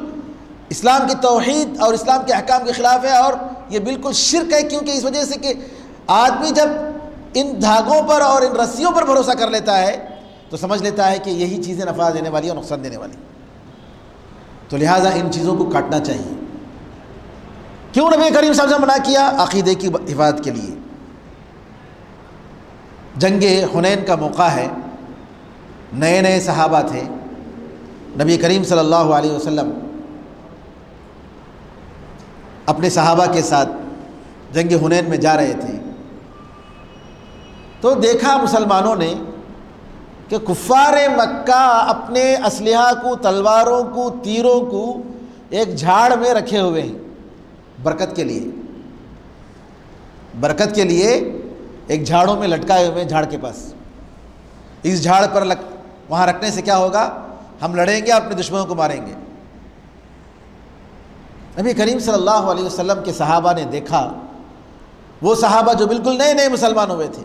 اسلام کی توحید اور اسلام کے احکام کے خلاف ہے، اور یہ بالکل شرک ہے، کیونکہ اس وجہ سے کہ آدمی جب ان دھاگوں پر اور ان رسیوں پر بھروسہ کر لیتا ہے تو سمجھ لیتا ہے کہ یہی چیزیں نفع دینے والی اور نقصان دینے والی، تو لہٰذا ان چیزوں کو کاٹنا چاہیے۔ کیوں نبی کریم صلی اللہ علیہ وسلم منع کیا؟ عقیدے کی حفاظت کے لیے۔ جنگ حنین کا موقع ہے، نئے نئے صحابہ تھے، نبی کریم صلی اللہ علیہ وسلم اپنے صحابہ کے ساتھ جنگ حنین میں جا رہے تھے، تو دیکھا مسلمانوں نے کہ کفار مکہ اپنے اسلحہ کو، تلواروں کو، تیروں کو ایک جھاڑ میں رکھے ہوئے ہیں برکت کے لیے ایک جھاڑوں میں لٹکائے ہوئے ہیں، جھاڑ کے پاس۔ اس جھاڑ پر وہاں رکھنے سے کیا ہوگا؟ ہم لڑیں گے، اپنے دشمنوں کو ماریں گے۔ نبی کریم صلی اللہ علیہ وسلم کے صحابہ نے دیکھا، وہ صحابہ جو بالکل نئے نئے مسلمان ہوئے تھے،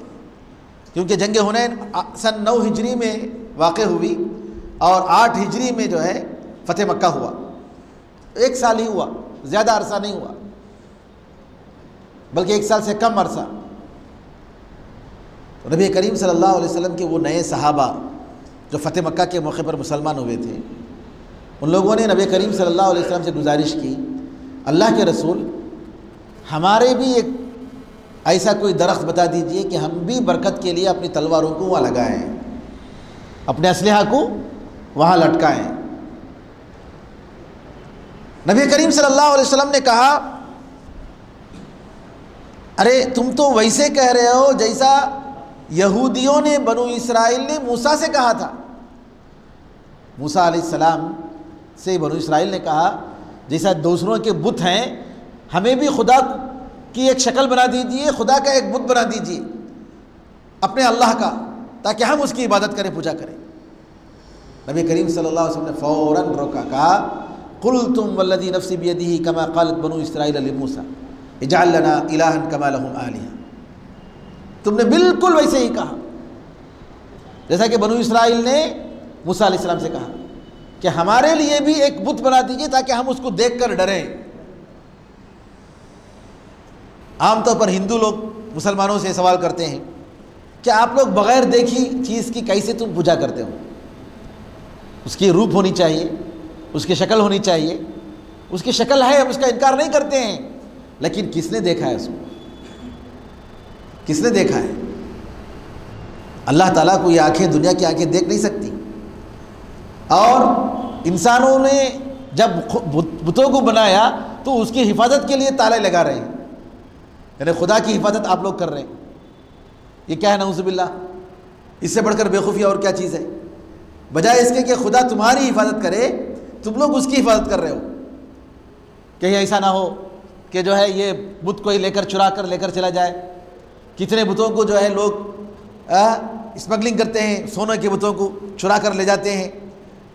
کیونکہ جنگ حنین سن 9 ہجری میں واقع ہوئی اور 8 ہجری میں جو ہے فتح مکہ ہوا، 1 سال ہی ہوا، زیادہ عرصہ نہیں ہوا، بلکہ 1 سال سے کم عرصہ۔ نبی کریم صلی اللہ علیہ وسلم کے وہ نئے صحابہ جو فتح مکہ کے موقع پر مسلمان ہوئے تھے، ان لوگوں نے نبی کریم صلی اللہ علیہ وسلم سے گزارش کی، اللہ کے رسول ہمارے بھی ایک ایسا کوئی درخت بتا دیجئے کہ ہم بھی برکت کے لیے اپنی تلواروں کو وہاں لگائیں، اپنے اسلحہ کو وہاں لٹکائیں۔ نبی کریم صلی اللہ علیہ وسلم نے کہا، ارے تم تو ویسے کہہ رہے ہو جیسا یہودیوں نے بنو اسرائیل نے موسیٰ سے کہا تھا۔ موسیٰ علیہ السلام سے بنو اسرائیل نے کہا جیسا دوسروں کے بت ہیں، ہمیں بھی خدا کی ایک شکل بنا دیجیے، خدا کا ایک بت بنا دیجیے اپنے اللہ کا، تاکہ ہم اس کی عبادت کریں، پوجا کریں۔ نبی کریم صلی اللہ علیہ وسلم نے فوراً روکا، کہا قلتم والذی نفسی بیدہ کما قالت بنو اسرائیل لموسیٰ اجعل لنا الہا کما لہم آلہہ۔ تم نے بالکل ویسے ہی کہا جیسا کہ بنو اسرائیل نے موسیٰ علیہ السلام سے کہا کہ ہمارے لیے بھی ایک بت بنا دیجیے تاکہ ہم اس کو دیکھ کر ڈریں۔ عام طور پر ہندو لوگ مسلمانوں سے سوال کرتے ہیں کہ آپ لوگ بغیر دیکھی چیز کی کیسے تم پوجا کرتے ہو؟ اس کی روپ ہونی چاہیے، اس کی شکل ہونی چاہیے، اس کی شکل ہے، ہم اس کا انکار نہیں کرتے ہیں، لیکن کس نے دیکھا ہے اس کو؟ کس نے دیکھا ہے؟ اللہ تعالیٰ کو یہ آنکھیں، دنیا کی آنکھیں دیکھ نہیں سکتی۔ اور انسانوں نے جب بتوں کو بنایا تو اس کی حفاظت کے لیے تالے لگا رہے ہیں، یعنی خدا کی حفاظت آپ لوگ کر رہے ہیں۔ یہ کیا ہے نعوذ باللہ؟ اس سے بڑھ کر بے خوفی اور کیا چیز ہے؟ بجائے اس کے کہ خدا تمہاری حفاظت کرے، تم لوگ اس کی حفاظت کر رہے ہو۔ کہیں ایسا نہ ہو کہ جو ہے یہ بت کوئی چرا کر لے کر چلا جائے۔ کتنے بتوں کو جو ہے لوگ اسمگلنگ کرتے ہیں، سونے کے بتوں کو چرا کر لے جاتے ہیں،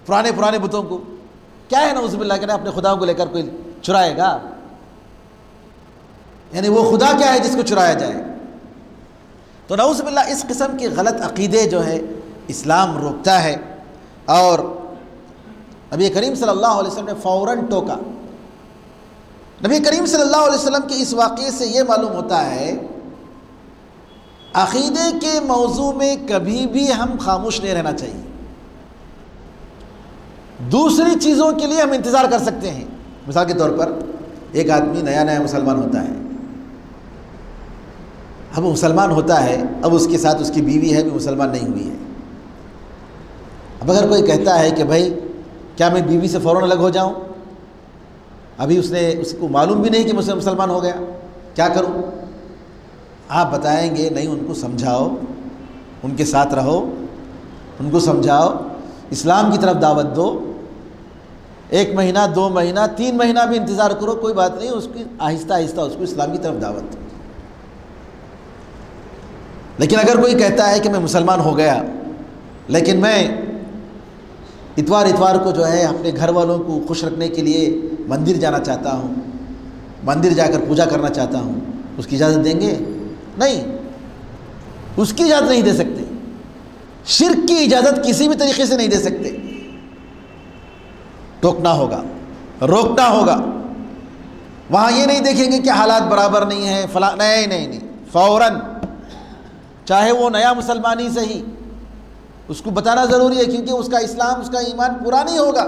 پرانے بتوں کو۔ کیا ہے نعوذ باللہ کہ اپنے خداؤں کو لے کر کوئی چرائے گا؟ یعنی وہ خدا کیا ہے جس کو چرایا جائے؟ تو نعوذ باللہ اس قسم کے غلط عقیدے جو ہے اسلام روکتا ہے، اور نبی کریم صلی اللہ علیہ وسلم نے فوراً ٹوکا۔ نبی کریم صلی اللہ علیہ وسلم کے اس واقعے سے یہ معلوم ہوتا ہے عقیدے کے موضوع میں کبھی بھی ہم خاموش نہیں رہنا چاہیے۔ دوسری چیزوں کے لیے ہم انتظار کر سکتے ہیں۔ مثال کے طور پر ایک آدمی نیا مسلمان ہوتا ہے، اب وہ مسلمان ہوتا ہے، اب اس کے ساتھ اس کی بیوی ہے بھی مسلمان نہیں ہوئی ہے۔ اب اگر کوئی کہتا ہے کہ بھائی کیا میں بیوی سے فوراً الگ ہو جاؤں؟ ابھی اس کو معلوم بھی نہیں کہ مسلمان ہو گیا، کیا کروں؟ آپ بتائیں گے نہیں، ان کو سمجھاؤ ان کے ساتھ رہو، ان کو سمجھاؤ، اسلام کی طرف دعوت دو. 1 مہینہ 2 مہینہ 3 مہینہ بھی انتظار کرو، کوئی بات نہیں، اس کی آہستہ آہستہ اس کو اسلام کی طرف دعوت دو. لیکن اگر کوئی کہتا ہے کہ میں مسلمان ہو گیا لیکن میں اتوار کو جو ہے اپنے گھر والوں کو خوش رکھنے کے لیے مندر جانا چاہتا ہوں، مندر جا کر پوجا کرنا چاہتا ہوں، اس کی اجازت دیں گے؟ نہیں، اس کی اجازت نہیں دے سکتے. شرک کی اجازت کسی بھی طریقے سے نہیں دے سکتے. ٹوکنا ہوگا، روکنا ہوگا. وہاں یہ نہیں دیکھیں گے کہ حالات برابر نہیں ہیں فلاں، نہیں، فوراً چاہے وہ نیا مسلمان ہی صحیح، اس کو بتانا ضروری ہے، کیونکہ اس کا اسلام، اس کا ایمان پورا نہیں ہوگا.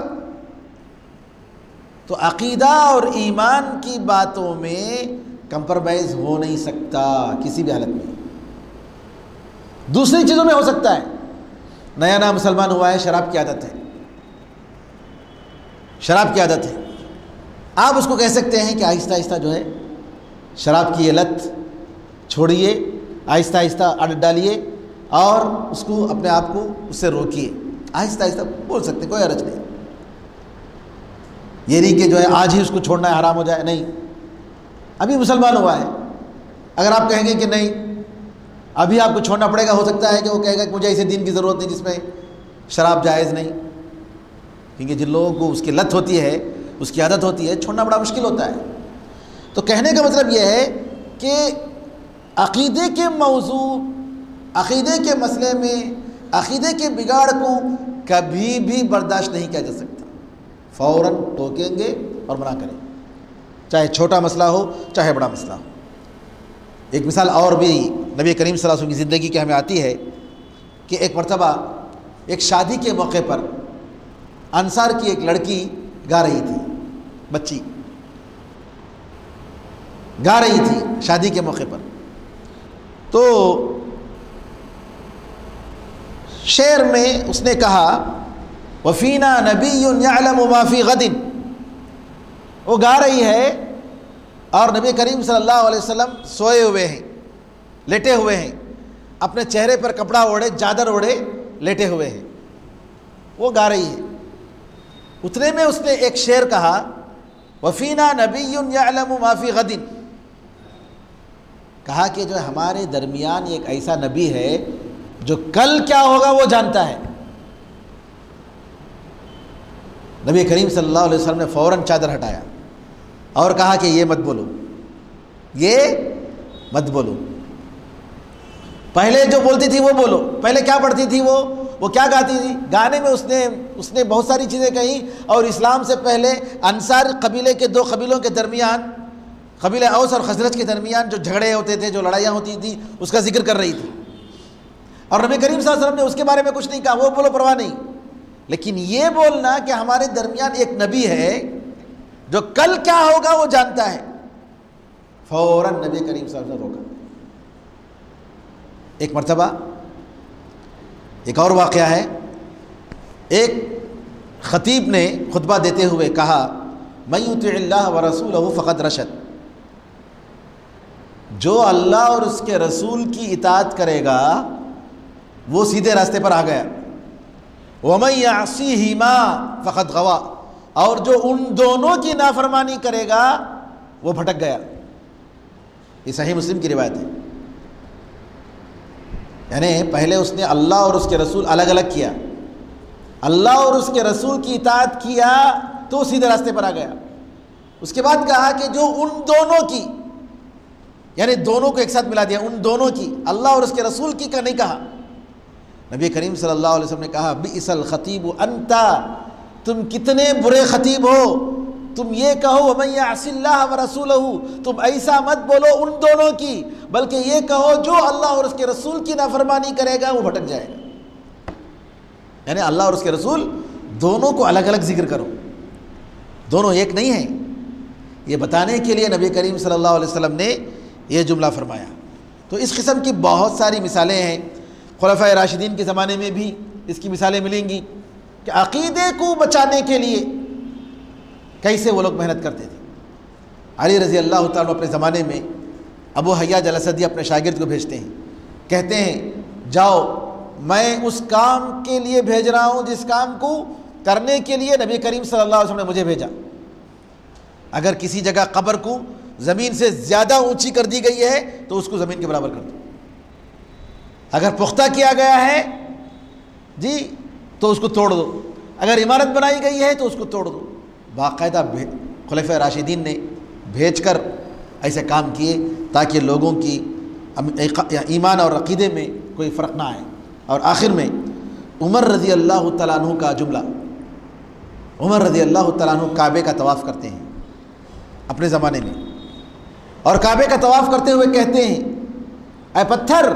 تو عقیدہ اور ایمان کی باتوں میں کمپرومائز ہو نہیں سکتا کسی بھی حالت میں. دوسری چیزوں میں ہو سکتا ہے. نیا مسلمان ہوا ہے، شراب کی عادت ہے، شراب کی عادت ہے. آپ اس کو کہہ سکتے ہیں کہ آہستہ آہستہ جو ہے شراب کی یہ لت چھوڑیے، آہستہ آہستہ عادت ڈالیے اور اس کو اپنے آپ کو اس سے روکیے. آہستہ آہستہ بول سکتے، کوئی حرج نہیں. یہ نہیں کہ جو ہے آج ہی اس کو چھوڑنا ہے، حرام ہو جائے، نہیں. ابھی مسلمان ہوا ہے، اگر آپ کہیں گے کہ نہیں ابھی آپ کو چھوڑنا پڑے گا، ہو سکتا ہے کہ وہ کہے گا کہ مجھے ایسے دین کی ضرورت نہیں جس میں شراب جائز نہیں. کیونکہ جن لوگوں کو اس کی لت ہوتی ہے، اس کی عادت ہوتی ہے، چھوڑنا بڑا مشکل ہوتا ہے. تو کہنے کا مطلب یہ ہے کہ عقیدے کے موضوع، عقیدے کے مسئلے میں عقیدے کے بگاڑ کو کبھی بھی برداشت نہیں کیا جا سکتا. فوراً ٹوکیں گے اور منع کریں، چاہے چھوٹا مسئلہ ہو چاہے بڑا مسئلہ ہو. ایک مثال اور بھی نبی کریم صلی اللہ علیہ وسلم کی زندگی کی ہمیں آتی ہے کہ ایک مرتبہ ایک شادی کے موقع پر انصار کی ایک لڑکی گا رہی تھی، بچی گا رہی تھی شادی کے موقع پر. تو شعر میں اس نے کہا وفینا نبی یعلم ما فی غد. وہ گا رہی ہے اور نبی کریم صلی اللہ علیہ وسلم سوئے ہوئے ہیں، لیٹے ہوئے ہیں، اپنے چہرے پر کپڑا اوڑھے، چادر اوڑھے لیٹے ہوئے ہیں. وہ گا رہی ہے. اتنے میں اس نے ایک شعر کہا وفینا نبی یعلم ما فی غد. کہا کہ جو ہمارے درمیان ایک ایسا نبی ہے جو کل کیا ہوگا وہ جانتا ہے. نبی کریم صلی اللہ علیہ وسلم نے فوراً چادر ہٹایا اور کہا کہ یہ مت بولو، یہ مت بولو. پہلے جو بولتی تھی وہ بولو. پہلے کیا پڑھتی تھی وہ کیا گاتی تھی؟ گانے میں اس نے بہت ساری چیزیں کہیں. اور اسلام سے پہلے انصار قبیلے کے 2 قبیلوں کے درمیان، قبیلہ اوس اور خزرج کے درمیان جو جھگڑے ہوتے تھے، جو لڑائیاں ہوتی تھیں، اس کا ذکر کر رہی تھی. اور نبی کریم صلی اللہ علیہ وسلم نے اس کے بارے میں کچھ نہیں کہا، وہ بولو پرواہ نہیں. لیکن یہ بولنا کہ ہمارے درمیان ایک نبی ہے جو کل کیا ہوگا وہ جانتا ہے، فوراً نبی کریم صلی اللہ علیہ وسلم روکا. ایک مرتبہ ایک اور واقعہ ہے. ایک خطیب نے خطبہ دیتے ہوئے کہا من یطع اللہ ورسولہ فقد رشد. جو اللہ اور اس کے رسول کی اطاعت کرے گا وہ سیدھے راستے پر آ گیا. وَمَن يَعْصِهِمَا فَقَدْ غَوَىٰ. اور جو ان دونوں کی نافرمانی کرے گا وہ بھٹک گیا. یہ صحیح مسلم کی روایت ہے. یعنی پہلے اس نے اللہ اور اس کے رسول الگ الگ کیا، اللہ اور اس کے رسول کی اطاعت کیا تو سیدھے راستے پر آ گیا. اس کے بعد کہا کہ جو ان دونوں کی، یعنی دونوں کو ایک ساتھ ملا دیا، ان دونوں کی، اللہ اور اس کے رسول کی کا نہیں کہا. نبی کریم صلی اللہ علیہ وسلم نے کہا بئس الخطیب انت. تم کتنے برے خطیب ہو، تم یہ کہو ومن یعص اللہ ورسولہ. تم ایسا مت بولو ان دونوں کی، بلکہ یہ کہو جو اللہ اور اس کے رسول کی نافرمانی کرے گا وہ بھٹک جائے گا. یعنی اللہ اور اس کے رسول دونوں کو الگ الگ ذکر کرو، دونوں ایک نہیں ہیں. یہ بتانے کے لیے نبی کریم صلی اللہ علیہ وسلم نے یہ جملہ فرمایا. تو اس قسم کی بہت ساری مثالیں ہیں. خلفائے راشدین کے زمانے میں بھی اس کی مثالیں ملیں گی کہ عقیدے کو بچانے کے لیے کیسے وہ لوگ محنت کرتے تھے. علی رضی اللہ تعالیٰ اپنے زمانے میں ابو حیاج الاسدی اپنے شاگرد کو بھیجتے ہیں، کہتے ہیں جاؤ میں اس کام کے لیے بھیج رہا ہوں جس کام کو کرنے کے لیے نبی کریم صلی اللہ علیہ وسلم نے مجھے بھیجا۔ اگر کسی جگہ قبر کو زمین سے زیادہ اونچی کر دی گئی ہے تو اس کو زمین کے برابر کر دو، اگر پختہ کیا گیا ہے جی تو اس کو توڑ دو، اگر عمارت بنائی گئی ہے تو اس کو توڑ دو۔ باقاعدہ خلفائے راشدین نے بھیج کر ایسے کام کیے تاکہ لوگوں کی ایمان اور عقیدے میں کوئی فرق نہ آئے۔ اور آخر میں عمر رضی اللہ تعالیٰ عنہ کا جملہ، عمر رضی اللہ تعالیٰ عنہ کعبے کا طواف کرتے ہیں اپنے زمانے میں، اور کعبے کا طواف کرتے ہوئے کہتے ہیں اے پتھر،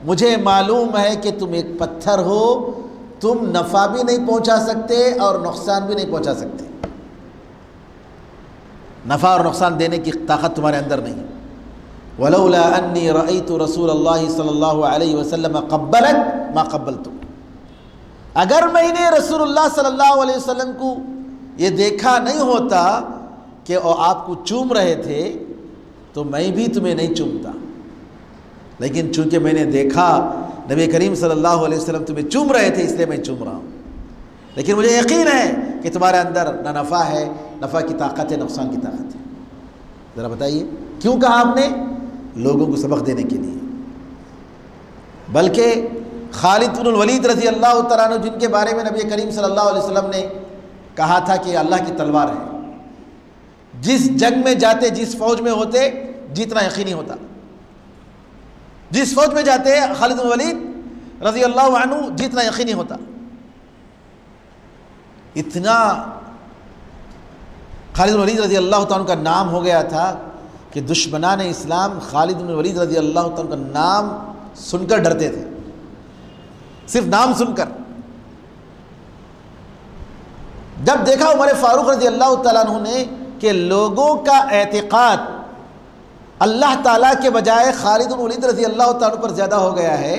مجھے معلوم ہے کہ تم ایک پتھر ہو، تم نفع بھی نہیں پہنچا سکتے اور نقصان بھی نہیں پہنچا سکتے، نفع اور نقصان دینے کی طاقت تمہارے اندر نہیں۔ ولولا انی رأیت رسول اللہ صلی اللہ علیہ وسلم قبلک ما قبلت، اگر میں نے رسول اللہ صلی اللہ علیہ وسلم کو یہ دیکھا نہیں ہوتا کہ وہ آپ کو چوم رہے تھے تو میں بھی تمہیں نہیں چومتا، لیکن چونکہ میں نے دیکھا نبی کریم صلی اللہ علیہ وسلم تمہیں چوم رہے تھے اس لیے میں چوم رہا ہوں، لیکن مجھے یقین ہے کہ تمہارے اندر نہ نفع ہے، نفع کی طاقت ہے، نقصان کی طاقت ہے۔ ذرا بتائیے کیوں کہا آپ نے؟ لوگوں کو سبق دینے کے لیے۔ بلکہ خالد بن الولید رضی اللہ تعالیٰ عنہ، جن کے بارے میں نبی کریم صلی اللہ علیہ وسلم نے کہا تھا کہ اللہ کی تلوار ہے، جس جنگ میں جاتے، جس فوج میں ہوتے، جیتنا یقینی ہوتا۔ جس فوج میں جاتے خالد بن الولید رضی اللہ عنہ، جیتنا یقینی ہوتا۔ اتنا خالد بن الولید رضی اللہ تعالیٰ عنہ کا نام ہو گیا تھا کہ دشمنان اسلام خالد بن الولید رضی اللہ تعالیٰ عنہ کا نام سن کر ڈرتے تھے، صرف نام سن کر۔ جب دیکھا عمر فاروق رضی اللہ تعالیٰ عنہ نے کہ لوگوں کا اعتقاد اللہ تعالیٰ کے بجائے خالد بن الولید رضی اللہ تعالیٰ عنہ پر زیادہ ہو گیا ہے،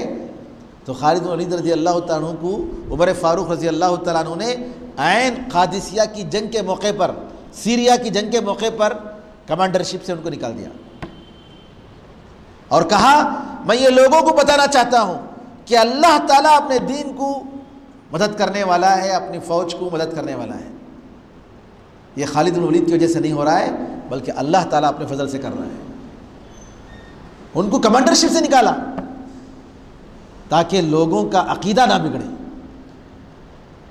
تو خالد بن الولید رضی اللہ تعالیٰ عنہ کو عمر فاروق رضی اللہ تعالیٰ عنہ نے عین قادسیہ کی جنگ کے موقع پر، سیریا کی جنگ کے موقع پر کمانڈرشپ سے ان کو نکال دیا اور کہا میں یہ لوگوں کو بتانا چاہتا ہوں کہ اللہ تعالیٰ اپنے دین کو مدد کرنے والا ہے، اپنی فوج کو مدد کرنے والا ہے۔ یہ خالد بن الولید کی وجہ سے نہیں ہو رہا ہے بلکہ اللہ تعالیٰ اپنے فضل سے کر رہا ہے۔ ان کو کمانڈرشپ سے نکالا تاکہ لوگوں کا عقیدہ نہ بگڑے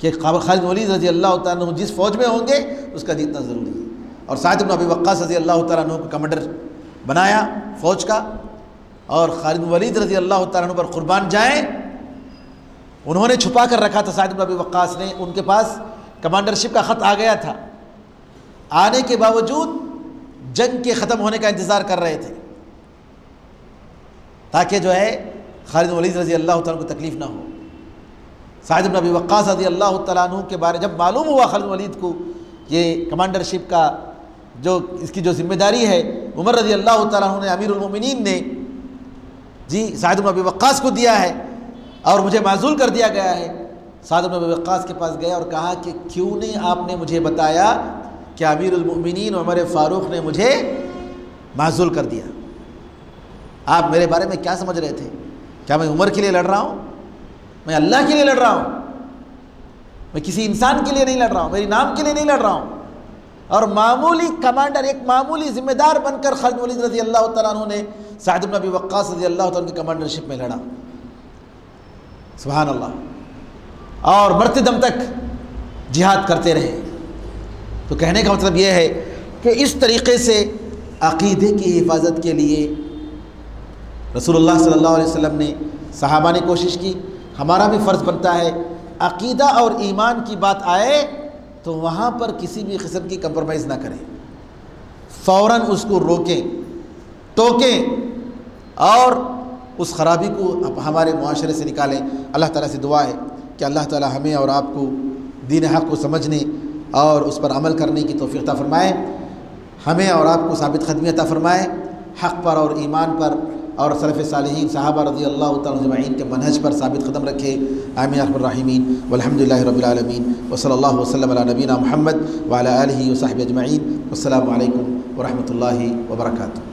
کہ خالد بن الولید رضی اللہ تعالیٰ عنہ جس فوج میں ہوں گے اس کا جیتنا ضروری ہے۔ اور سعد بن ابی وقاص رضی اللہ تعالیٰ عنہ کو کمانڈر بنایا فوج کا، اور خالد بن الولید رضی اللہ تعالیٰ عنہ پر قربان جائیں، انہوں نے چھپا کر رکھا تھا سعد بن ابی وقاص نے، ان کے پاس کمانڈرشپ کا خط آ گیا تھا، آنے کے باوجود جنگ کے ختم ہونے کا انتظار کر رہے تھے تاکہ جو ہے خالد بن الولید رضی اللہ تعالیٰ عنہ کو تکلیف نہ ہو۔ سعد بن ابی وقاص رضی اللہ تعالیٰ عنہ کے بارے جب معلوم ہوا خالد بن الولید کو یہ کمانڈرشپ کا جو اس کی جو ذمہ داری ہے عمر رضی اللہ تعالیٰ عنہ نے، امیر المومنین نے جی سعد بن ابی وقاص کو دیا ہے اور مجھے معزول کر دیا گیا ہے، سعد بن ابی وقاص کے پاس گیا اور کہا کہ کیوں نہیں آپ نے مجھے بتایا کہ امیر المومنین عمر فاروق نے مجھے معزول کر دیا؟ آپ میرے بارے میں کیا سمجھ رہے تھے؟ کیا میں عمر کے لیے لڑ رہا ہوں؟ میں اللہ کے لیے لڑ رہا ہوں، میں کسی انسان کے لیے نہیں لڑ رہا ہوں، میری نام کے لیے نہیں لڑ رہا ہوں۔ اور معمولی کمانڈر، ایک معمولی ذمہ دار بن کر خالد بن الولید رضی اللہ تعالیٰ عنہ نے سعد بن ابی وقاص رضی اللہ تعالیٰ عنہ کی کمانڈرشپ میں لڑا، سبحان اللہ، اور مرتے دم تک جہاد کرتے رہے۔ تو کہنے کا مطلب یہ ہے کہ اس طریقے سے عقیدے کی حفاظت کے لیے رسول اللہ صلی اللہ علیہ وسلم نے، صحابہ نے کوشش کی، ہمارا بھی فرض بنتا ہے عقیدہ اور ایمان کی بات آئے تو وہاں پر کسی بھی قسم کی کمپرومائز نہ کریں، فوراً اس کو روکیں، ٹوکیں اور اس خرابی کو ہمارے معاشرے سے نکالیں۔ اللہ تعالیٰ سے دعا ہے کہ اللہ تعالیٰ ہمیں اور آپ کو دین حق کو سمجھنے اور اس پر عمل کرنے کی توفیق عطا فرمائے، ہمیں اور آپ کو ثابت قدمی عطا فرمائے، حق پر اور ایمان پر اور سلف صالحین صحابہ رضی اللہ تعالیٰ اجمعین کے منہج پر ثابت قدم رکھے، آمین یا رب الراحمین، والحمد للہ رب العالمین، وصلی اللہ وسلم علی نبینا محمد وعلی آلہ وصحبہ اجمعین، والسلام علیکم ورحمۃ اللہ وبرکاتہ۔